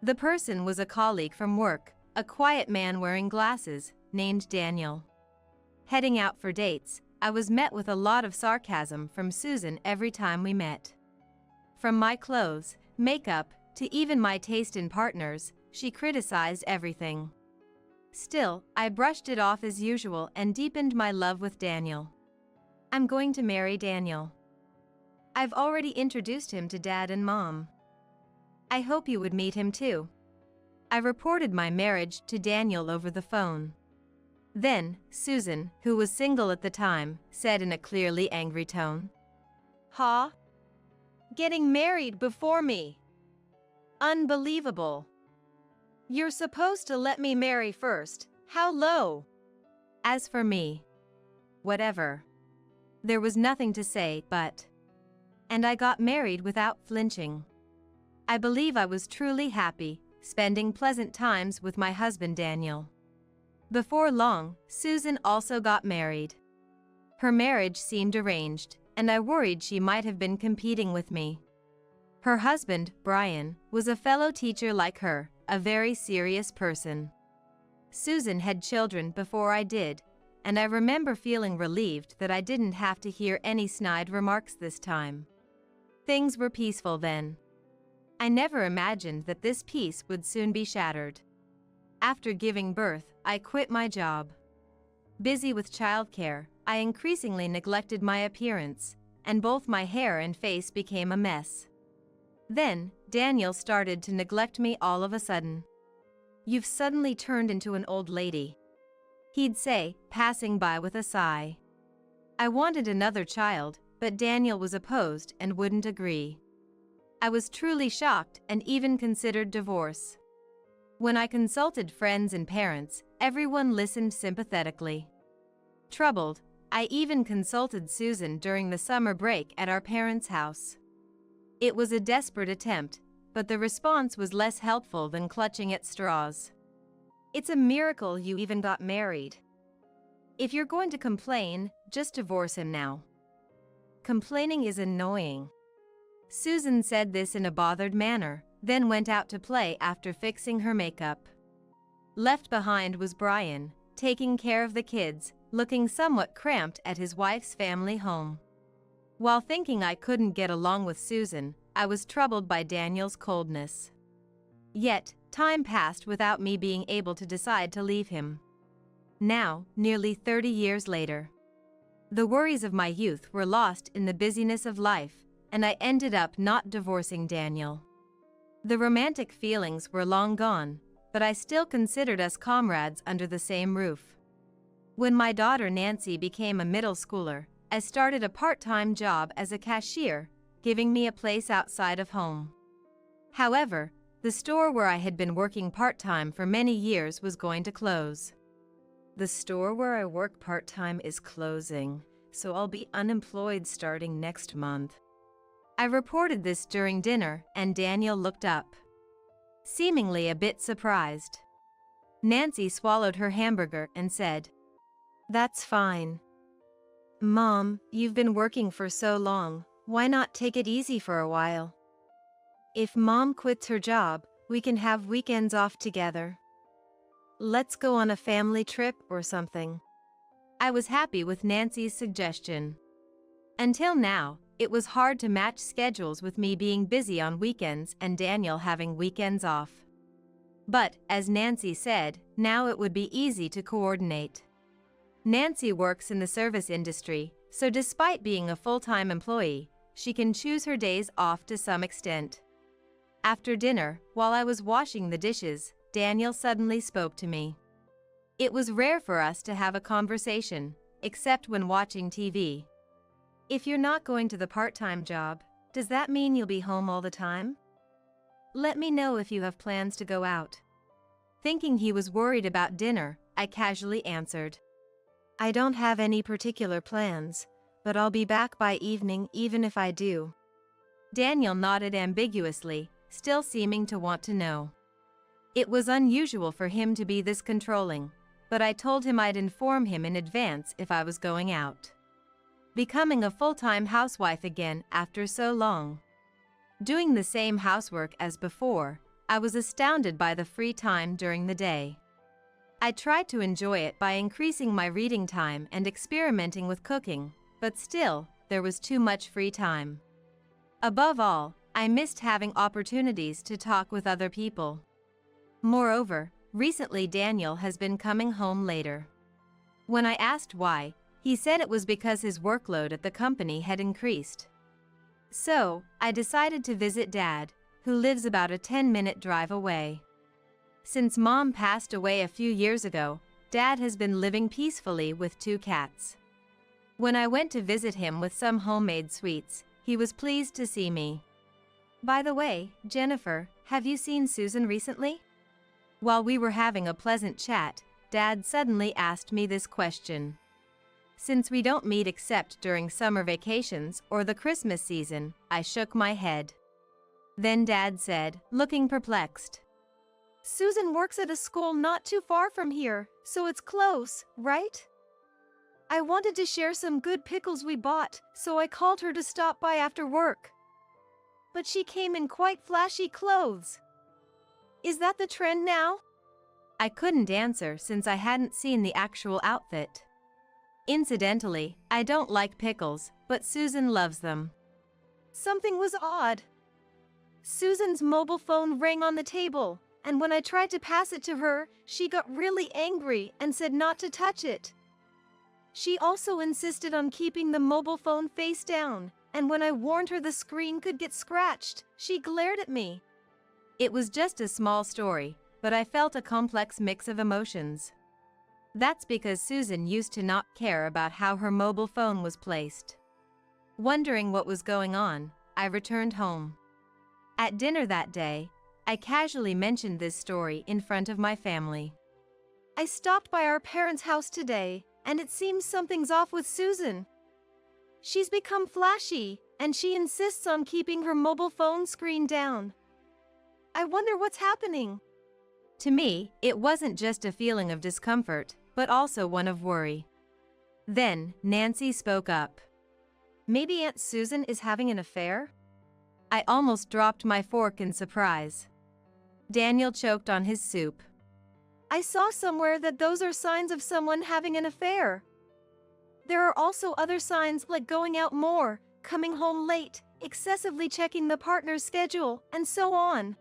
The person was a colleague from work, a quiet man wearing glasses, named Daniel. Heading out for dates, I was met with a lot of sarcasm from Susan every time we met. From my clothes, makeup, to even my taste in partners, she criticized everything. Still, I brushed it off as usual and deepened my love with Daniel. I'm going to marry Daniel. I've already introduced him to Dad and Mom. I hope you would meet him too. I reported my marriage to Daniel over the phone. Then, Susan, who was single at the time, said in a clearly angry tone, "Huh? Getting married before me? Unbelievable. You're supposed to let me marry first. How low?" As for me, whatever. There was nothing to say but. And I got married without flinching. I believe I was truly happy, spending pleasant times with my husband Daniel. Before long, Susan also got married. Her marriage seemed arranged, and I worried she might have been competing with me. Her husband, Brian, was a fellow teacher like her, a very serious person. Susan had children before I did, and I remember feeling relieved that I didn't have to hear any snide remarks this time. Things were peaceful then. I never imagined that this peace would soon be shattered. After giving birth, I quit my job. Busy with childcare, I increasingly neglected my appearance, and both my hair and face became a mess. Then, Daniel started to neglect me all of a sudden. "You've suddenly turned into an old lady," he'd say, passing by with a sigh. I wanted another child, but Daniel was opposed and wouldn't agree. I was truly shocked and even considered divorce. When I consulted friends and parents, everyone listened sympathetically. Troubled, I even consulted Susan during the summer break at our parents' house. It was a desperate attempt, but the response was less helpful than clutching at straws. "It's a miracle you even got married. If you're going to complain, just divorce him now. Complaining is annoying." Susan said this in a bothered manner, then went out to play after fixing her makeup. Left behind was Brian, taking care of the kids, looking somewhat cramped at his wife's family home. While thinking I couldn't get along with Susan, I was troubled by Daniel's coldness. Yet, time passed without me being able to decide to leave him. Now, nearly 30 years later, the worries of my youth were lost in the busyness of life, and I ended up not divorcing Daniel. The romantic feelings were long gone, but I still considered us comrades under the same roof. When my daughter Nancy became a middle schooler, I started a part-time job as a cashier, giving me a place outside of home. However, the store where I had been working part-time for many years was going to close. "The store where I work part-time is closing, so I'll be unemployed starting next month." I reported this during dinner, and Daniel looked up, seemingly a bit surprised. Nancy swallowed her hamburger and said, "That's fine. Mom, you've been working for so long, why not take it easy for a while? If Mom quits her job, we can have weekends off together. Let's go on a family trip or something." I was happy with Nancy's suggestion. Until now, it was hard to match schedules with me being busy on weekends and Daniel having weekends off. But, as Nancy said, now it would be easy to coordinate. Nancy works in the service industry, so despite being a full-time employee, she can choose her days off to some extent. After dinner, while I was washing the dishes, Daniel suddenly spoke to me. It was rare for us to have a conversation, except when watching TV. "If you're not going to the part-time job, does that mean you'll be home all the time? Let me know if you have plans to go out." Thinking he was worried about dinner, I casually answered, "I don't have any particular plans, but I'll be back by evening even if I do." Daniel nodded ambiguously, still seeming to want to know. It was unusual for him to be this controlling, but I told him I'd inform him in advance if I was going out. Becoming a full-time housewife again after so long. Doing the same housework as before, I was astounded by the free time during the day. I tried to enjoy it by increasing my reading time and experimenting with cooking, but still, there was too much free time. Above all, I missed having opportunities to talk with other people. Moreover, recently Daniel has been coming home later. When I asked why, he said it was because his workload at the company had increased. So, I decided to visit Dad, who lives about a 10-minute drive away. Since Mom passed away a few years ago, Dad has been living peacefully with 2 cats. When I went to visit him with some homemade sweets, he was pleased to see me. By the way, Jennifer, have you seen Susan recently? While we were having a pleasant chat, Dad suddenly asked me this question. Since we don't meet except during summer vacations or the Christmas season, I shook my head. Then Dad said, looking perplexed, Susan works at a school not too far from here, so it's close, right? I wanted to share some good pickles we bought, so I called her to stop by after work. But she came in quite flashy clothes. Is that the trend now? I couldn't answer since I hadn't seen the actual outfit. Incidentally, I don't like pickles, but Susan loves them. Something was odd. Susan's mobile phone rang on the table, and when I tried to pass it to her, she got really angry and said not to touch it. She also insisted on keeping the mobile phone face down, and when I warned her the screen could get scratched, she glared at me. It was just a small story, but I felt a complex mix of emotions. That's because Susan used to not care about how her mobile phone was placed. Wondering what was going on, I returned home. At dinner that day, I casually mentioned this story in front of my family. I stopped by our parents' house today, and it seems something's off with Susan. She's become flashy, and she insists on keeping her mobile phone screen down. I wonder what's happening. To me, it wasn't just a feeling of discomfort, but also one of worry. Then, Nancy spoke up. Maybe Aunt Susan is having an affair? I almost dropped my fork in surprise. Daniel choked on his soup. I saw somewhere that those are signs of someone having an affair. There are also other signs like going out more, coming home late, excessively checking the partner's schedule, and so on.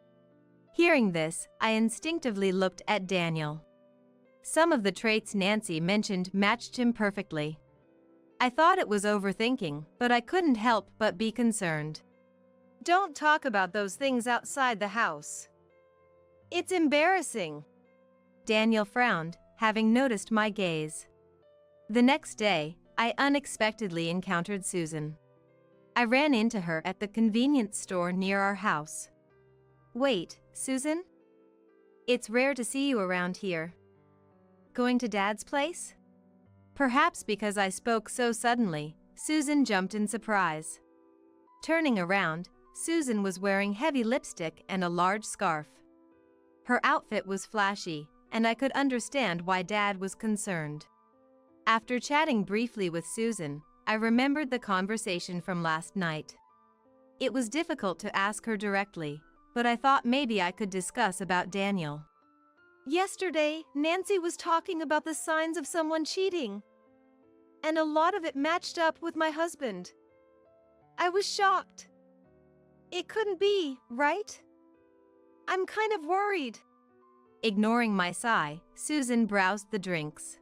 Hearing this, I instinctively looked at Daniel. Some of the traits Nancy mentioned matched him perfectly. I thought it was overthinking, but I couldn't help but be concerned. Don't talk about those things outside the house. It's embarrassing. Daniel frowned, having noticed my gaze. The next day, I unexpectedly encountered Susan. I ran into her at the convenience store near our house. Wait, Susan? It's rare to see you around here. Going to Dad's place? Perhaps because I spoke so suddenly, Susan jumped in surprise. Turning around, Susan was wearing heavy lipstick and a large scarf. Her outfit was flashy, and I could understand why Dad was concerned. After chatting briefly with Susan, I remembered the conversation from last night. It was difficult to ask her directly, but I thought maybe I could discuss about Daniel. Yesterday, Nancy was talking about the signs of someone cheating. And a lot of it matched up with my husband. I was shocked. It couldn't be, right? I'm kind of worried. Ignoring my sigh, Susan browsed the drinks.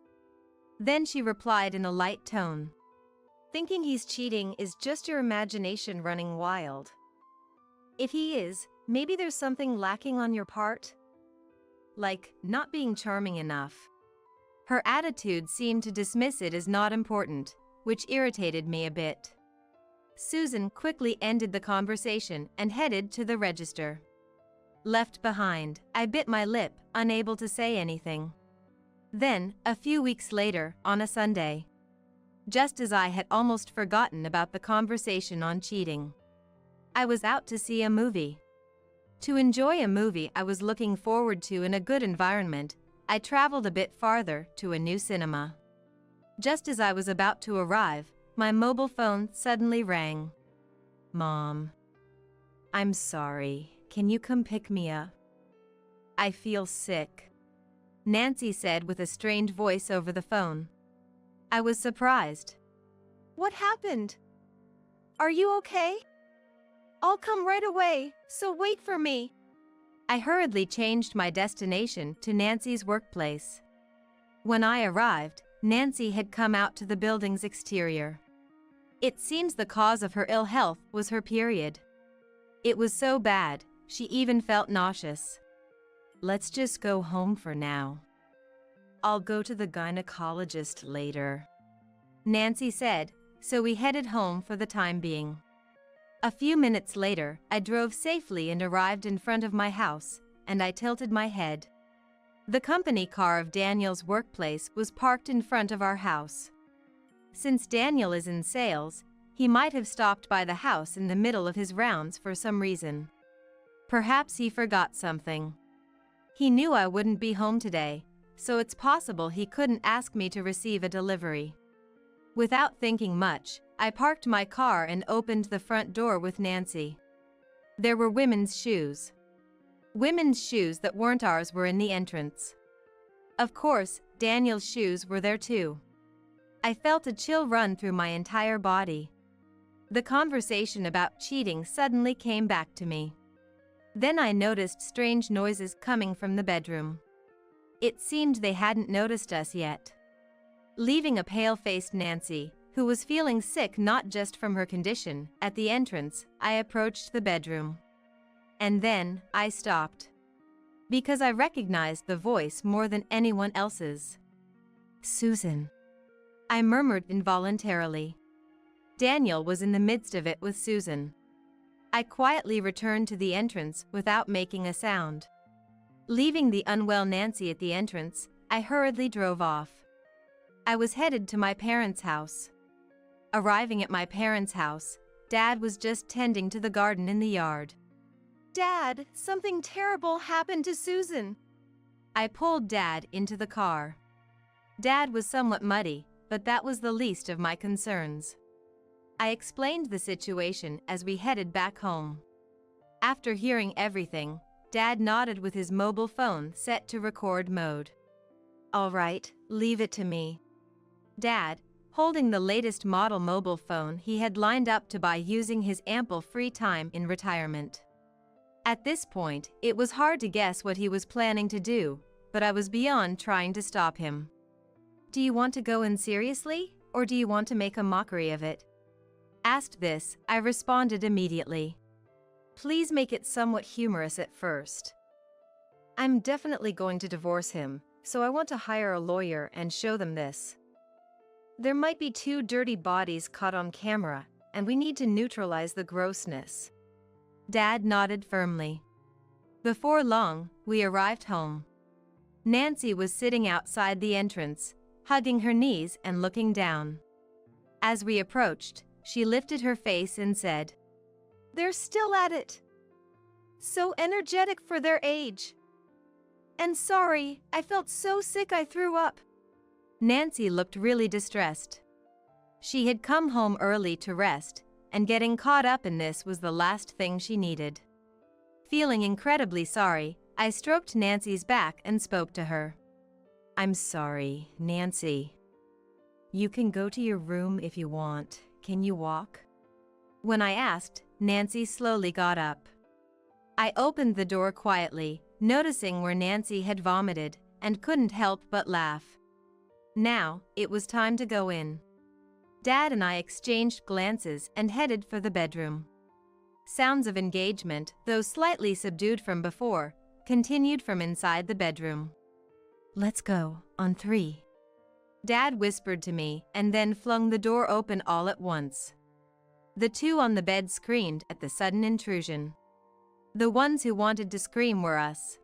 Then she replied in a light tone. Thinking he's cheating is just your imagination running wild. If he is, maybe there's something lacking on your part. Like, not being charming enough. Her attitude seemed to dismiss it as not important, which irritated me a bit. Susan quickly ended the conversation and headed to the register. Left behind, I bit my lip, unable to say anything. Then, a few weeks later, on a Sunday, just as I had almost forgotten about the conversation on cheating, I was out to see a movie. To enjoy a movie I was looking forward to in a good environment, I traveled a bit farther to a new cinema. Just as I was about to arrive, my mobile phone suddenly rang. Mom. I'm sorry. Can you come pick me up? I feel sick, Nancy said with a strained voice over the phone. I was surprised. What happened? Are you okay? I'll come right away, so wait for me. I hurriedly changed my destination to Nancy's workplace. When I arrived, Nancy had come out to the building's exterior. It seems the cause of her ill health was her period. It was so bad, she even felt nauseous. Let's just go home for now. I'll go to the gynecologist later, Nancy said, so we headed home for the time being. A few minutes later, I drove safely and arrived in front of my house, and I tilted my head. The company car of Daniel's workplace was parked in front of our house. Since Daniel is in sales, he might have stopped by the house in the middle of his rounds for some reason. Perhaps he forgot something. He knew I wouldn't be home today, so it's possible he couldn't ask me to receive a delivery. Without thinking much, I parked my car and opened the front door with Nancy. There were women's shoes. Women's shoes that weren't ours were in the entrance. Of course, Daniel's shoes were there too. I felt a chill run through my entire body. The conversation about cheating suddenly came back to me. Then I noticed strange noises coming from the bedroom. It seemed they hadn't noticed us yet. Leaving a pale-faced Nancy, who was feeling sick not just from her condition, at the entrance, I approached the bedroom. And then, I stopped. Because I recognized the voice more than anyone else's. Susan. I murmured involuntarily. Daniel was in the midst of it with Susan. I quietly returned to the entrance without making a sound. Leaving the unwell Nancy at the entrance, I hurriedly drove off. I was headed to my parents' house. Arriving at my parents' house, Dad was just tending to the garden in the yard. Dad, something terrible happened to Susan. I pulled Dad into the car. Dad was somewhat muddy, but that was the least of my concerns. I explained the situation as we headed back home. After hearing everything, Dad nodded with his mobile phone set to record mode. All right, leave it to me. Dad, holding the latest model mobile phone he had lined up to buy using his ample free time in retirement. At this point, it was hard to guess what he was planning to do, but I was beyond trying to stop him. Do you want to go in seriously, or do you want to make a mockery of it? Asked this, I responded immediately. Please make it somewhat humorous at first. I'm definitely going to divorce him, so I want to hire a lawyer and show them this. There might be 2 dirty bodies caught on camera, and we need to neutralize the grossness. Dad nodded firmly. Before long, we arrived home. Nancy was sitting outside the entrance, hugging her knees and looking down. As we approached, she lifted her face and said, "They're still at it. So energetic for their age. And sorry, I felt so sick I threw up." Nancy looked really distressed. She had come home early to rest, and getting caught up in this was the last thing she needed. Feeling incredibly sorry, I stroked Nancy's back and spoke to her. "I'm sorry, Nancy. You can go to your room if you want. Can you walk?" When I asked, Nancy slowly got up. I opened the door quietly, noticing where Nancy had vomited, and couldn't help but laugh. Now, it was time to go in. Dad and I exchanged glances and headed for the bedroom. Sounds of engagement, though slightly subdued from before, continued from inside the bedroom. "Let's go, on 3. Dad whispered to me and then flung the door open all at once. The 2 on the bed screamed at the sudden intrusion. The ones who wanted to scream were us.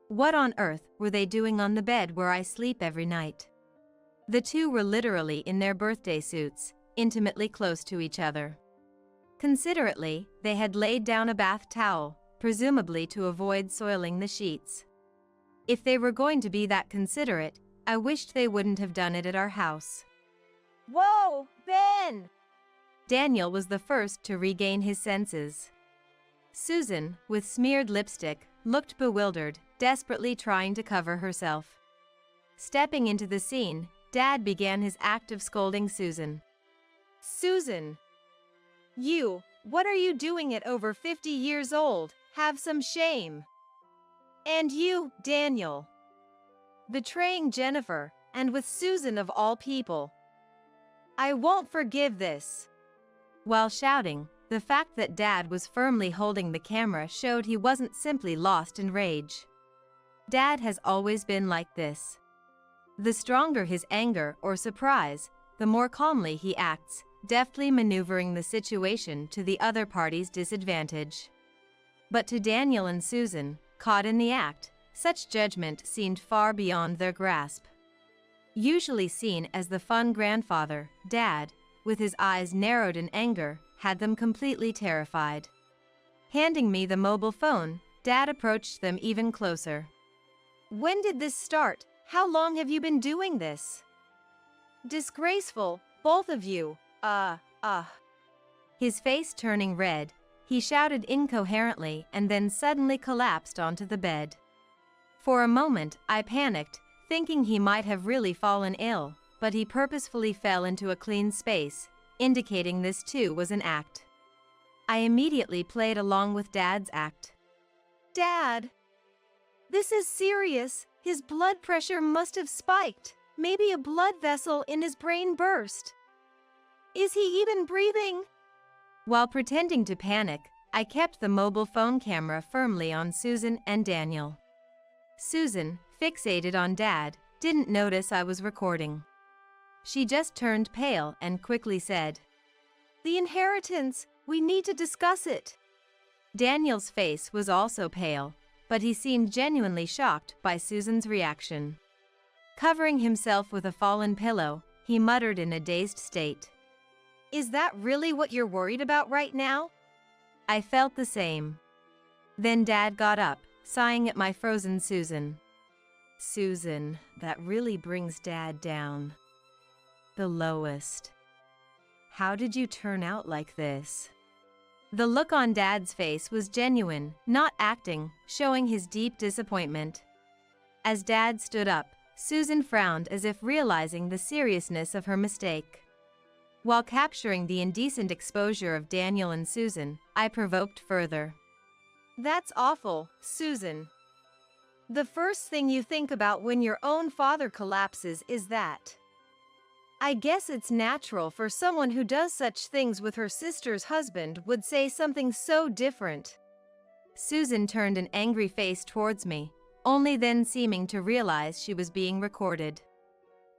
What on earth were they doing on the bed where I sleep every night? The 2 were literally in their birthday suits, intimately close to each other. Considerately, they had laid down a bath towel, presumably to avoid soiling the sheets. If they were going to be that considerate, I wished they wouldn't have done it at our house. "Whoa, Ben!" Daniel was the first to regain his senses. Susan, with smeared lipstick, looked bewildered, desperately trying to cover herself. Stepping into the scene, Dad began his act of scolding Susan. "Susan! What are you doing at over 50 years old? Have some shame. And you, Daniel. Betraying Jennifer, and with Susan of all people. I won't forgive this." While shouting, the fact that Dad was firmly holding the camera showed he wasn't simply lost in rage. Dad has always been like this. The stronger his anger or surprise, the more calmly he acts, deftly maneuvering the situation to the other party's disadvantage. But to Daniel and Susan, caught in the act, such judgment seemed far beyond their grasp. Usually seen as the fun grandfather, Dad, with his eyes narrowed in anger, had them completely terrified. Handing me the mobile phone, Dad approached them even closer. When did this start? How long have you been doing this? Disgraceful, both of you. His face turning red, he shouted incoherently and then suddenly collapsed onto the bed. For a moment, I panicked, thinking he might have really fallen ill, but he purposefully fell into a clean space, indicating this too was an act. I immediately played along with Dad's act. Dad! This is serious. His blood pressure must have spiked. Maybe a blood vessel in his brain burst. Is he even breathing? While pretending to panic, I kept the mobile phone camera firmly on Susan and Daniel. Susan, fixated on Dad, didn't notice I was recording. She just turned pale and quickly said, "The inheritance, we need to discuss it." Daniel's face was also pale, but he seemed genuinely shocked by Susan's reaction. Covering himself with a fallen pillow, he muttered in a dazed state, "Is that really what you're worried about right now?" I felt the same. Then Dad got up, sighing at my frozen Susan. Susan, that really brings Dad down. The lowest. How did you turn out like this? The look on Dad's face was genuine, not acting, showing his deep disappointment. As Dad stood up, Susan frowned as if realizing the seriousness of her mistake. While capturing the indecent exposure of Daniel and Susan, I provoked further. "That's awful, Susan. The first thing you think about when your own father collapses is that. I guess it's natural for someone who does such things with her sister's husband would say something so different." Susan turned an angry face towards me, only then seeming to realize she was being recorded.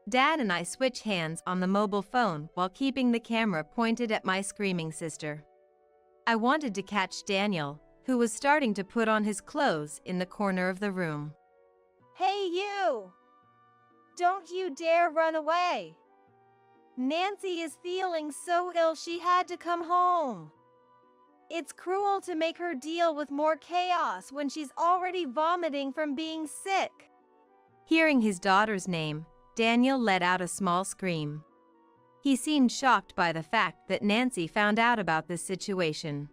Dad and I switched hands on the mobile phone while keeping the camera pointed at my screaming sister. I wanted to catch Daniel, who was starting to put on his clothes in the corner of the room. "Hey you! Don't you dare run away! Nancy is feeling so ill she had to come home. It's cruel to make her deal with more chaos when she's already vomiting from being sick." Hearing his daughter's name, Daniel let out a small scream. He seemed shocked by the fact that Nancy found out about this situation.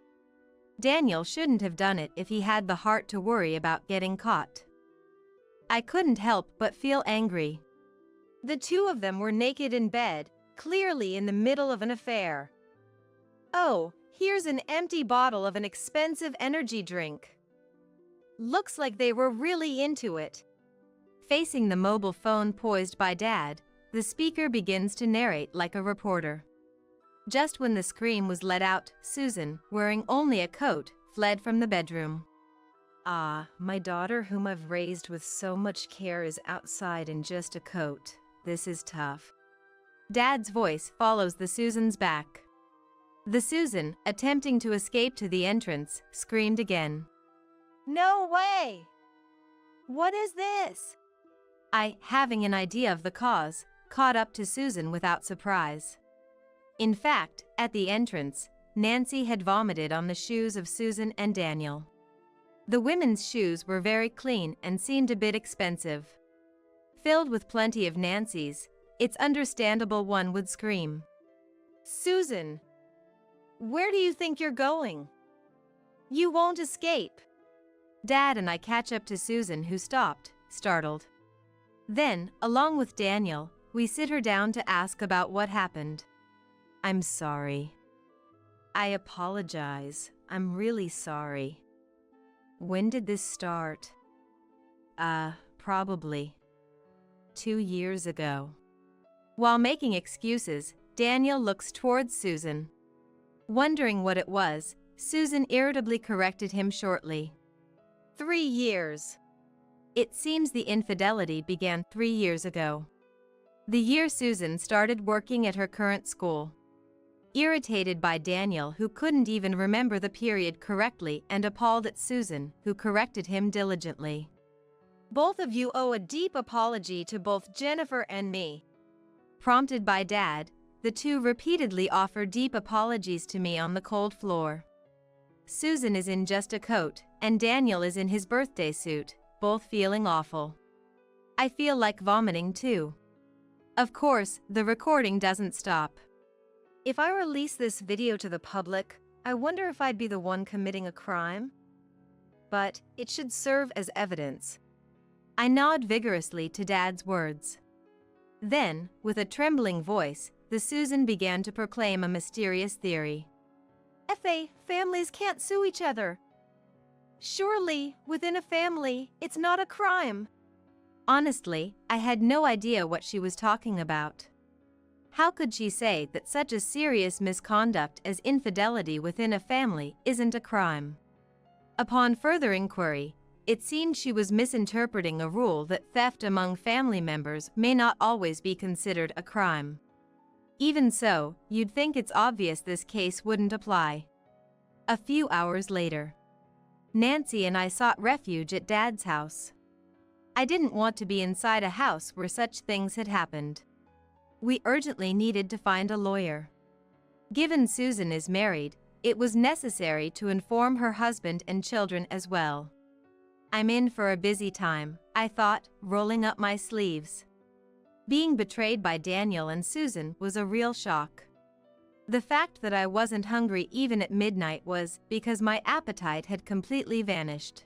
Daniel shouldn't have done it if he had the heart to worry about getting caught. I couldn't help but feel angry. The two of them were naked in bed, clearly in the middle of an affair. Oh, here's an empty bottle of an expensive energy drink. Looks like they were really into it. Facing the mobile phone poised by Dad, the speaker begins to narrate like a reporter. Just when the scream was let out, Susan, wearing only a coat, fled from the bedroom. My daughter whom I've raised with so much care is outside in just a coat. This is tough. Dad's voice follows the Susan's back. The Susan, attempting to escape to the entrance, screamed again. "No way! What is this?" I, having an idea of the cause, caught up to Susan without surprise. In fact, at the entrance, Nancy had vomited on the shoes of Susan and Daniel. The women's shoes were very clean and seemed a bit expensive. Filled with plenty of Nancy's, it's understandable one would scream. "Susan, where do you think you're going? You won't escape." Dad and I catch up to Susan, who stopped, startled. Then, along with Daniel, we sit her down to ask about what happened. "I'm sorry. I apologize. I'm really sorry. When did this start?" Probably 2 years ago. While making excuses, Daniel looks towards Susan. Wondering what it was, Susan irritably corrected him shortly. 3 years. It seems the infidelity began 3 years ago. The year Susan started working at her current school. Irritated by Daniel, who couldn't even remember the period correctly, and appalled at Susan, who corrected him diligently. Both of you owe a deep apology to both Jennifer and me. Prompted by Dad, the two repeatedly offer deep apologies to me on the cold floor. Susan is in just a coat, and Daniel is in his birthday suit, both feeling awful. I feel like vomiting too. Of course, the recording doesn't stop. If I release this video to the public, I wonder if I'd be the one committing a crime? But it should serve as evidence. I nod vigorously to Dad's words. Then, with a trembling voice, the Susan began to proclaim a mysterious theory. Families can't sue each other. Surely, within a family, it's not a crime. Honestly, I had no idea what she was talking about. How could she say that such a serious misconduct as infidelity within a family isn't a crime? Upon further inquiry, it seemed she was misinterpreting a rule that theft among family members may not always be considered a crime. Even so, you'd think it's obvious this case wouldn't apply. A few hours later, Nancy and I sought refuge at Dad's house. I didn't want to be inside a house where such things had happened. We urgently needed to find a lawyer. Given Susan is married, it was necessary to inform her husband and children as well. I'm in for a busy time, I thought, rolling up my sleeves. Being betrayed by Daniel and Susan was a real shock. The fact that I wasn't hungry even at midnight was because my appetite had completely vanished.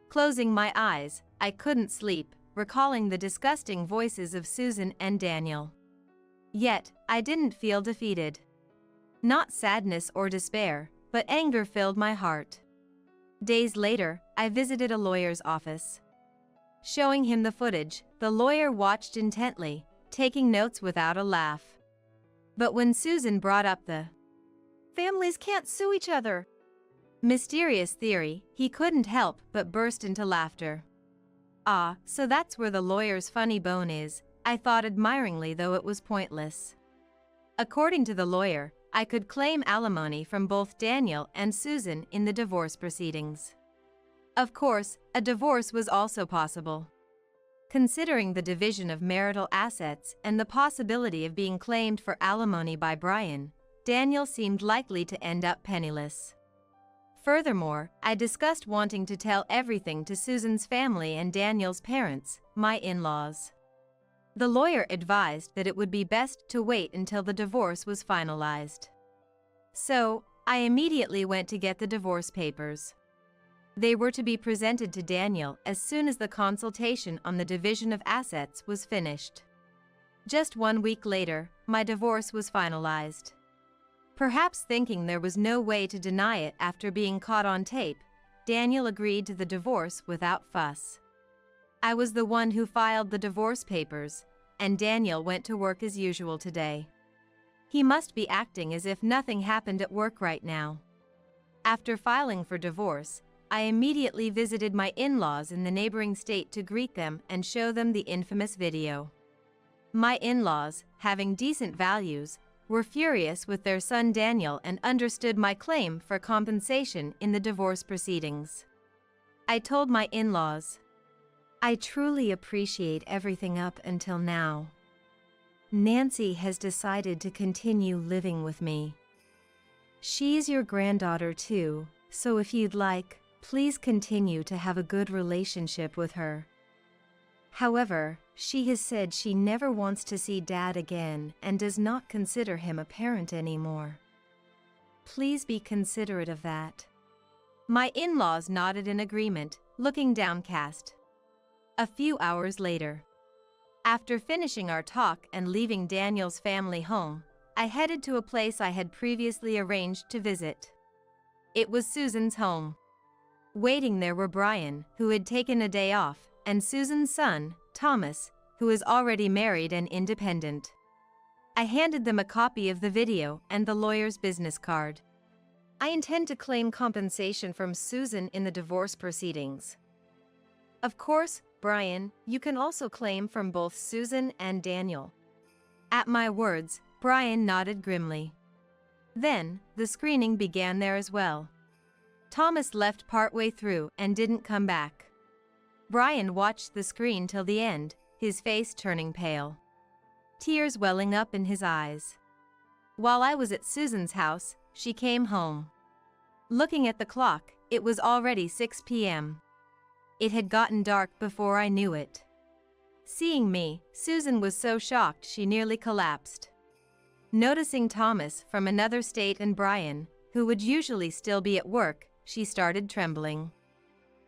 Closing my eyes, I couldn't sleep, recalling the disgusting voices of Susan and Daniel. Yet, I didn't feel defeated. Not sadness or despair, but anger filled my heart. Days later, I visited a lawyer's office. Showing him the footage, the lawyer watched intently, taking notes without a laugh. But when Susan brought up the families can't sue each other mysterious theory, he couldn't help but burst into laughter. Ah, so that's where the lawyer's funny bone is, I thought admiringly, though it was pointless. According to the lawyer, I could claim alimony from both Daniel and Susan in the divorce proceedings. Of course, a divorce was also possible. Considering the division of marital assets and the possibility of being claimed for alimony by Brian, Daniel seemed likely to end up penniless. Furthermore, I discussed wanting to tell everything to Susan's family and Daniel's parents, my in-laws. The lawyer advised that it would be best to wait until the divorce was finalized. So, I immediately went to get the divorce papers. They were to be presented to Daniel as soon as the consultation on the division of assets was finished. Just 1 week later, my divorce was finalized. Perhaps thinking there was no way to deny it after being caught on tape, Daniel agreed to the divorce without fuss. I was the one who filed the divorce papers, and Daniel went to work as usual today. He must be acting as if nothing happened at work right now. After filing for divorce, I immediately visited my in-laws in the neighboring state to greet them and show them the infamous video. My in-laws, having decent values, were furious with their son Daniel and understood my claim for compensation in the divorce proceedings. I told my in-laws, "I truly appreciate everything up until now. Nancy has decided to continue living with me. She's your granddaughter too, so if you'd like, please continue to have a good relationship with her. However, she has said she never wants to see Dad again and does not consider him a parent anymore. Please be considerate of that." My in-laws nodded in agreement, looking downcast. A few hours later, after finishing our talk and leaving Daniel's family home, I headed to a place I had previously arranged to visit. It was Susan's home. Waiting there were Brian, who had taken a day off, and Susan's son, Thomas, who is already married and independent. I handed them a copy of the video and the lawyer's business card. I intend to claim compensation from Susan in the divorce proceedings. Of course, Brian, you can also claim from both Susan and Daniel. At my words, Brian nodded grimly. Then, the screening began there as well. Thomas left partway through and didn't come back. Brian watched the screen till the end, his face turning pale, tears welling up in his eyes. While I was at Susan's house, she came home. Looking at the clock, it was already 6 p.m. It had gotten dark before I knew it. Seeing me, Susan was so shocked she nearly collapsed. Noticing Thomas from another state and Brian, who would usually still be at work, she started trembling.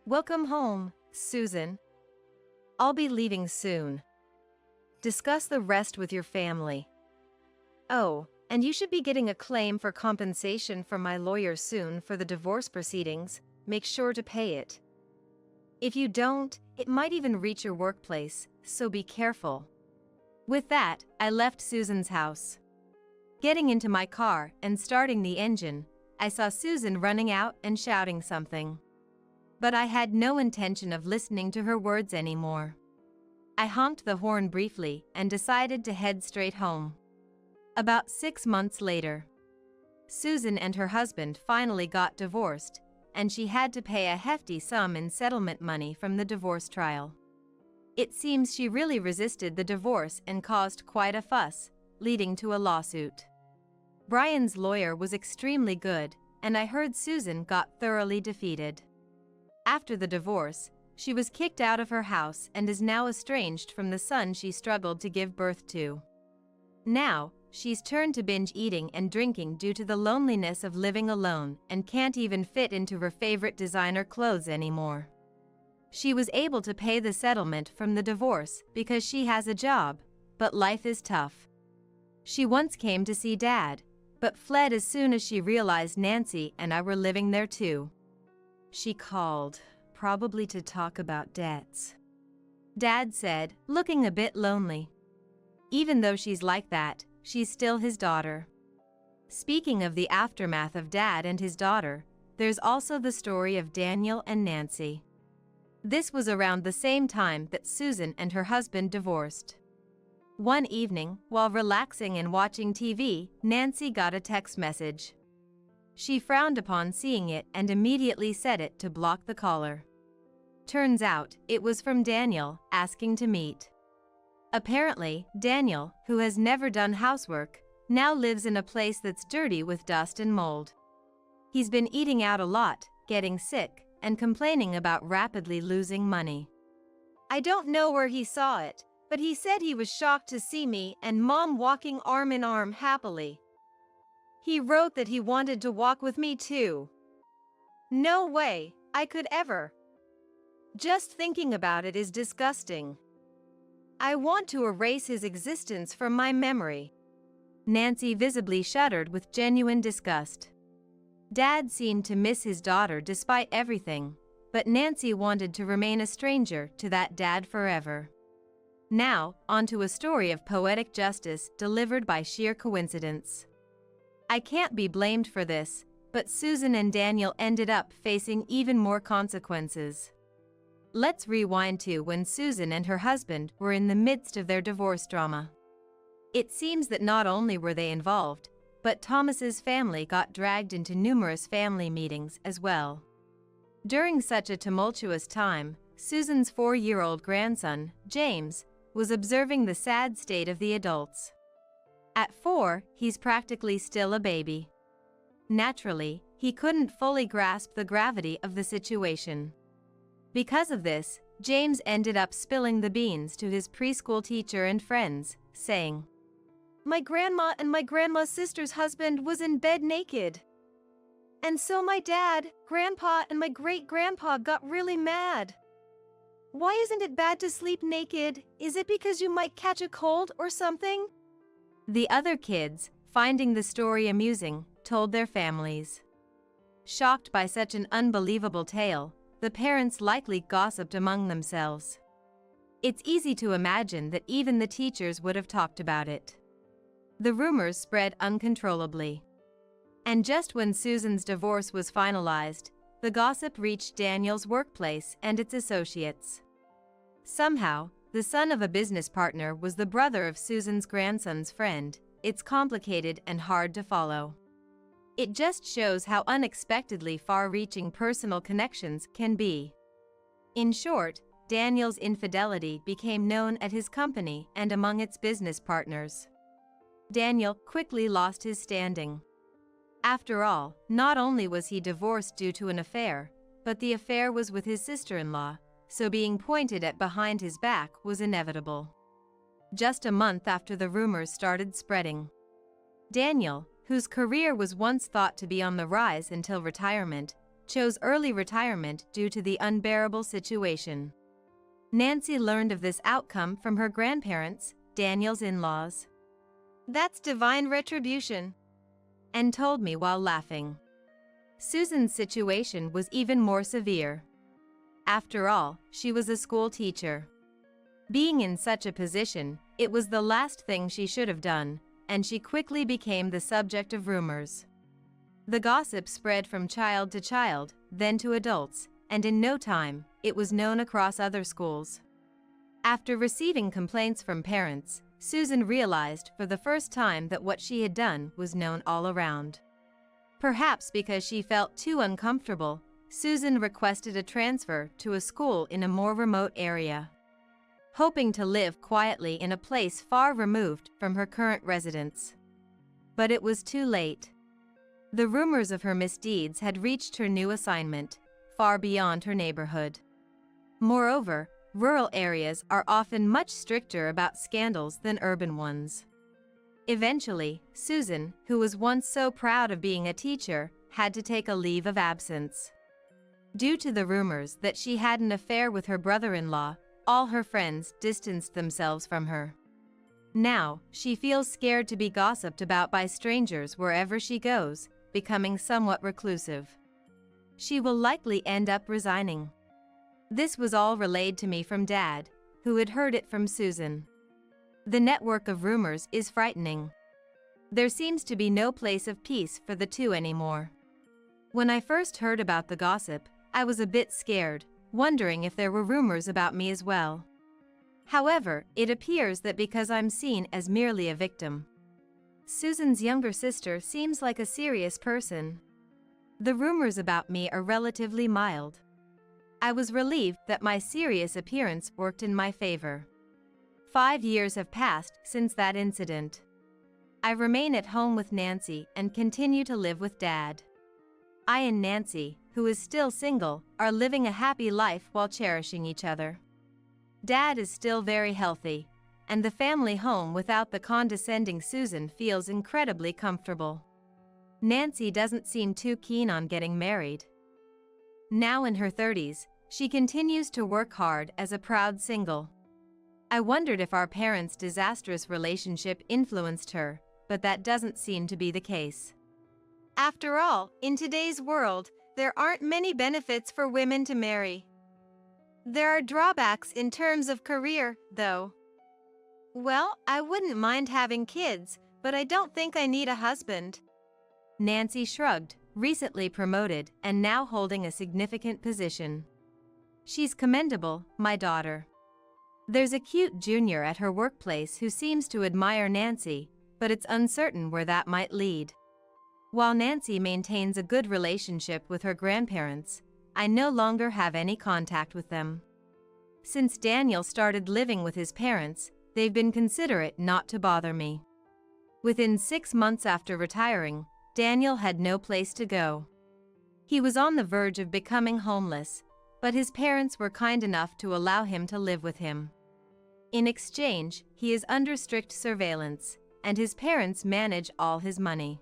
Welcome home, Susan. I'll be leaving soon. Discuss the rest with your family. Oh, and you should be getting a claim for compensation from my lawyer soon for the divorce proceedings. Make sure to pay it. If you don't, it might even reach your workplace, so be careful. With that, I left Susan's house. Getting into my car and starting the engine, I saw Susan running out and shouting something. But I had no intention of listening to her words anymore. I honked the horn briefly and decided to head straight home. About 6 months later, Susan and her husband finally got divorced, and she had to pay a hefty sum in settlement money from the divorce trial. It seems she really resisted the divorce and caused quite a fuss, leading to a lawsuit. Brian's lawyer was extremely good, and I heard Susan got thoroughly defeated. After the divorce, she was kicked out of her house and is now estranged from the son she struggled to give birth to. Now, she's turned to binge eating and drinking due to the loneliness of living alone and can't even fit into her favorite designer clothes anymore. She was able to pay the settlement from the divorce because she has a job, but life is tough. She once came to see Dad, but fled as soon as she realized Nancy and I were living there too. She called, probably to talk about debts, Dad said, looking a bit lonely. Even though she's like that, she's still his daughter. Speaking of the aftermath of Dad and his daughter, there's also the story of Daniel and Nancy. This was around the same time that Susan and her husband divorced. One evening, while relaxing and watching TV, Nancy got a text message. She frowned upon seeing it and immediately set it to block the caller. Turns out, it was from Daniel, asking to meet. Apparently, Daniel, who has never done housework, now lives in a place that's dirty with dust and mold. He's been eating out a lot, getting sick, and complaining about rapidly losing money. I don't know where he saw it, but he said he was shocked to see me and Mom walking arm in arm happily. He wrote that he wanted to walk with me too. No way, I could ever. Just thinking about it is disgusting. I want to erase his existence from my memory. Nancy visibly shuddered with genuine disgust. Dad seemed to miss his daughter despite everything, but Nancy wanted to remain a stranger to that dad forever. Now, onto a story of poetic justice delivered by sheer coincidence. I can't be blamed for this, but Susan and Daniel ended up facing even more consequences. Let's rewind to when Susan and her husband were in the midst of their divorce drama. It seems that not only were they involved, but Thomas's family got dragged into numerous family meetings as well. During such a tumultuous time, Susan's 4-year-old grandson, James, was observing the sad state of the adults. At 4, he's practically still a baby. Naturally, he couldn't fully grasp the gravity of the situation. Because of this, James ended up spilling the beans to his preschool teacher and friends, saying, "My grandma and my grandma's sister's husband was in bed naked. And so my dad, grandpa, and my great-grandpa got really mad. Why isn't it bad to sleep naked? Is it because you might catch a cold or something?" The other kids, finding the story amusing, told their families. Shocked by such an unbelievable tale, the parents likely gossiped among themselves. It's easy to imagine that even the teachers would have talked about it. The rumors spread uncontrollably. And just when Susan's divorce was finalized, the gossip reached Daniel's workplace and its associates. Somehow, the son of a business partner was the brother of Susan's grandson's friend. It's complicated and hard to follow. It just shows how unexpectedly far-reaching personal connections can be. In short, Daniel's infidelity became known at his company and among its business partners. Daniel quickly lost his standing. After all, not only was he divorced due to an affair, but the affair was with his sister-in-law, so being pointed at behind his back was inevitable. Just a month after the rumors started spreading, Daniel, whose career was once thought to be on the rise until retirement, chose early retirement due to the unbearable situation. Nancy learned of this outcome from her grandparents, Daniel's in-laws. That's divine retribution, and told me while laughing. Susan's situation was even more severe. After all, she was a school teacher. Being in such a position, it was the last thing she should have done, and she quickly became the subject of rumors. The gossip spread from child to child, then to adults, and in no time, it was known across other schools. After receiving complaints from parents, Susan realized for the first time that what she had done was known all around. Perhaps because she felt too uncomfortable, Susan requested a transfer to a school in a more remote area, hoping to live quietly in a place far removed from her current residence. But it was too late. The rumors of her misdeeds had reached her new assignment, far beyond her neighborhood. Moreover, rural areas are often much stricter about scandals than urban ones. Eventually, Susan, who was once so proud of being a teacher, had to take a leave of absence. Due to the rumors that she had an affair with her brother-in-law, all her friends distanced themselves from her. Now, she feels scared to be gossiped about by strangers wherever she goes, becoming somewhat reclusive. She will likely end up resigning. This was all relayed to me from Dad, who had heard it from Susan. The network of rumors is frightening. There seems to be no place of peace for the two anymore. When I first heard about the gossip, I was a bit scared, wondering if there were rumors about me as well. However, it appears that because I'm seen as merely a victim, Susan's younger sister seems like a serious person. The rumors about me are relatively mild. I was relieved that my serious appearance worked in my favor. 5 years have passed since that incident. I remain at home with Nancy and continue to live with Dad. I and Nancy, who is still single, are living a happy life while cherishing each other. Dad is still very healthy, and the family home without the condescending Susan feels incredibly comfortable. Nancy doesn't seem too keen on getting married. Now in her 30s, she continues to work hard as a proud single. I wondered if our parents' disastrous relationship influenced her, but that doesn't seem to be the case. After all, in today's world, there aren't many benefits for women to marry. There are drawbacks in terms of career, though. Well, I wouldn't mind having kids, but I don't think I need a husband. Nancy shrugged, recently promoted and now holding a significant position. She's commendable, my daughter. There's a cute junior at her workplace who seems to admire Nancy, but it's uncertain where that might lead. While Nancy maintains a good relationship with her grandparents, I no longer have any contact with them. Since Daniel started living with his parents, they've been considerate not to bother me. Within 6 months after retiring, Daniel had no place to go. He was on the verge of becoming homeless, but his parents were kind enough to allow him to live with him. In exchange, he is under strict surveillance, and his parents manage all his money.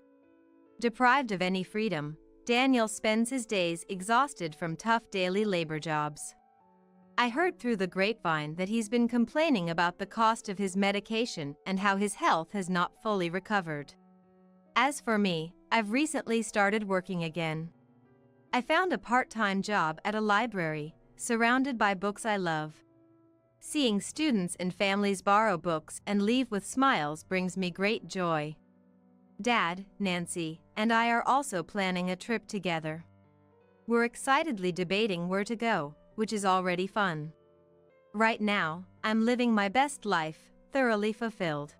Deprived of any freedom, Daniel spends his days exhausted from tough daily labor jobs. I heard through the grapevine that he's been complaining about the cost of his medication and how his health has not fully recovered. As for me, I've recently started working again. I found a part-time job at a library, surrounded by books I love. Seeing students and families borrow books and leave with smiles brings me great joy. Dad, Nancy, and I are also planning a trip together. We're excitedly debating where to go, which is already fun. Right now, I'm living my best life, thoroughly fulfilled.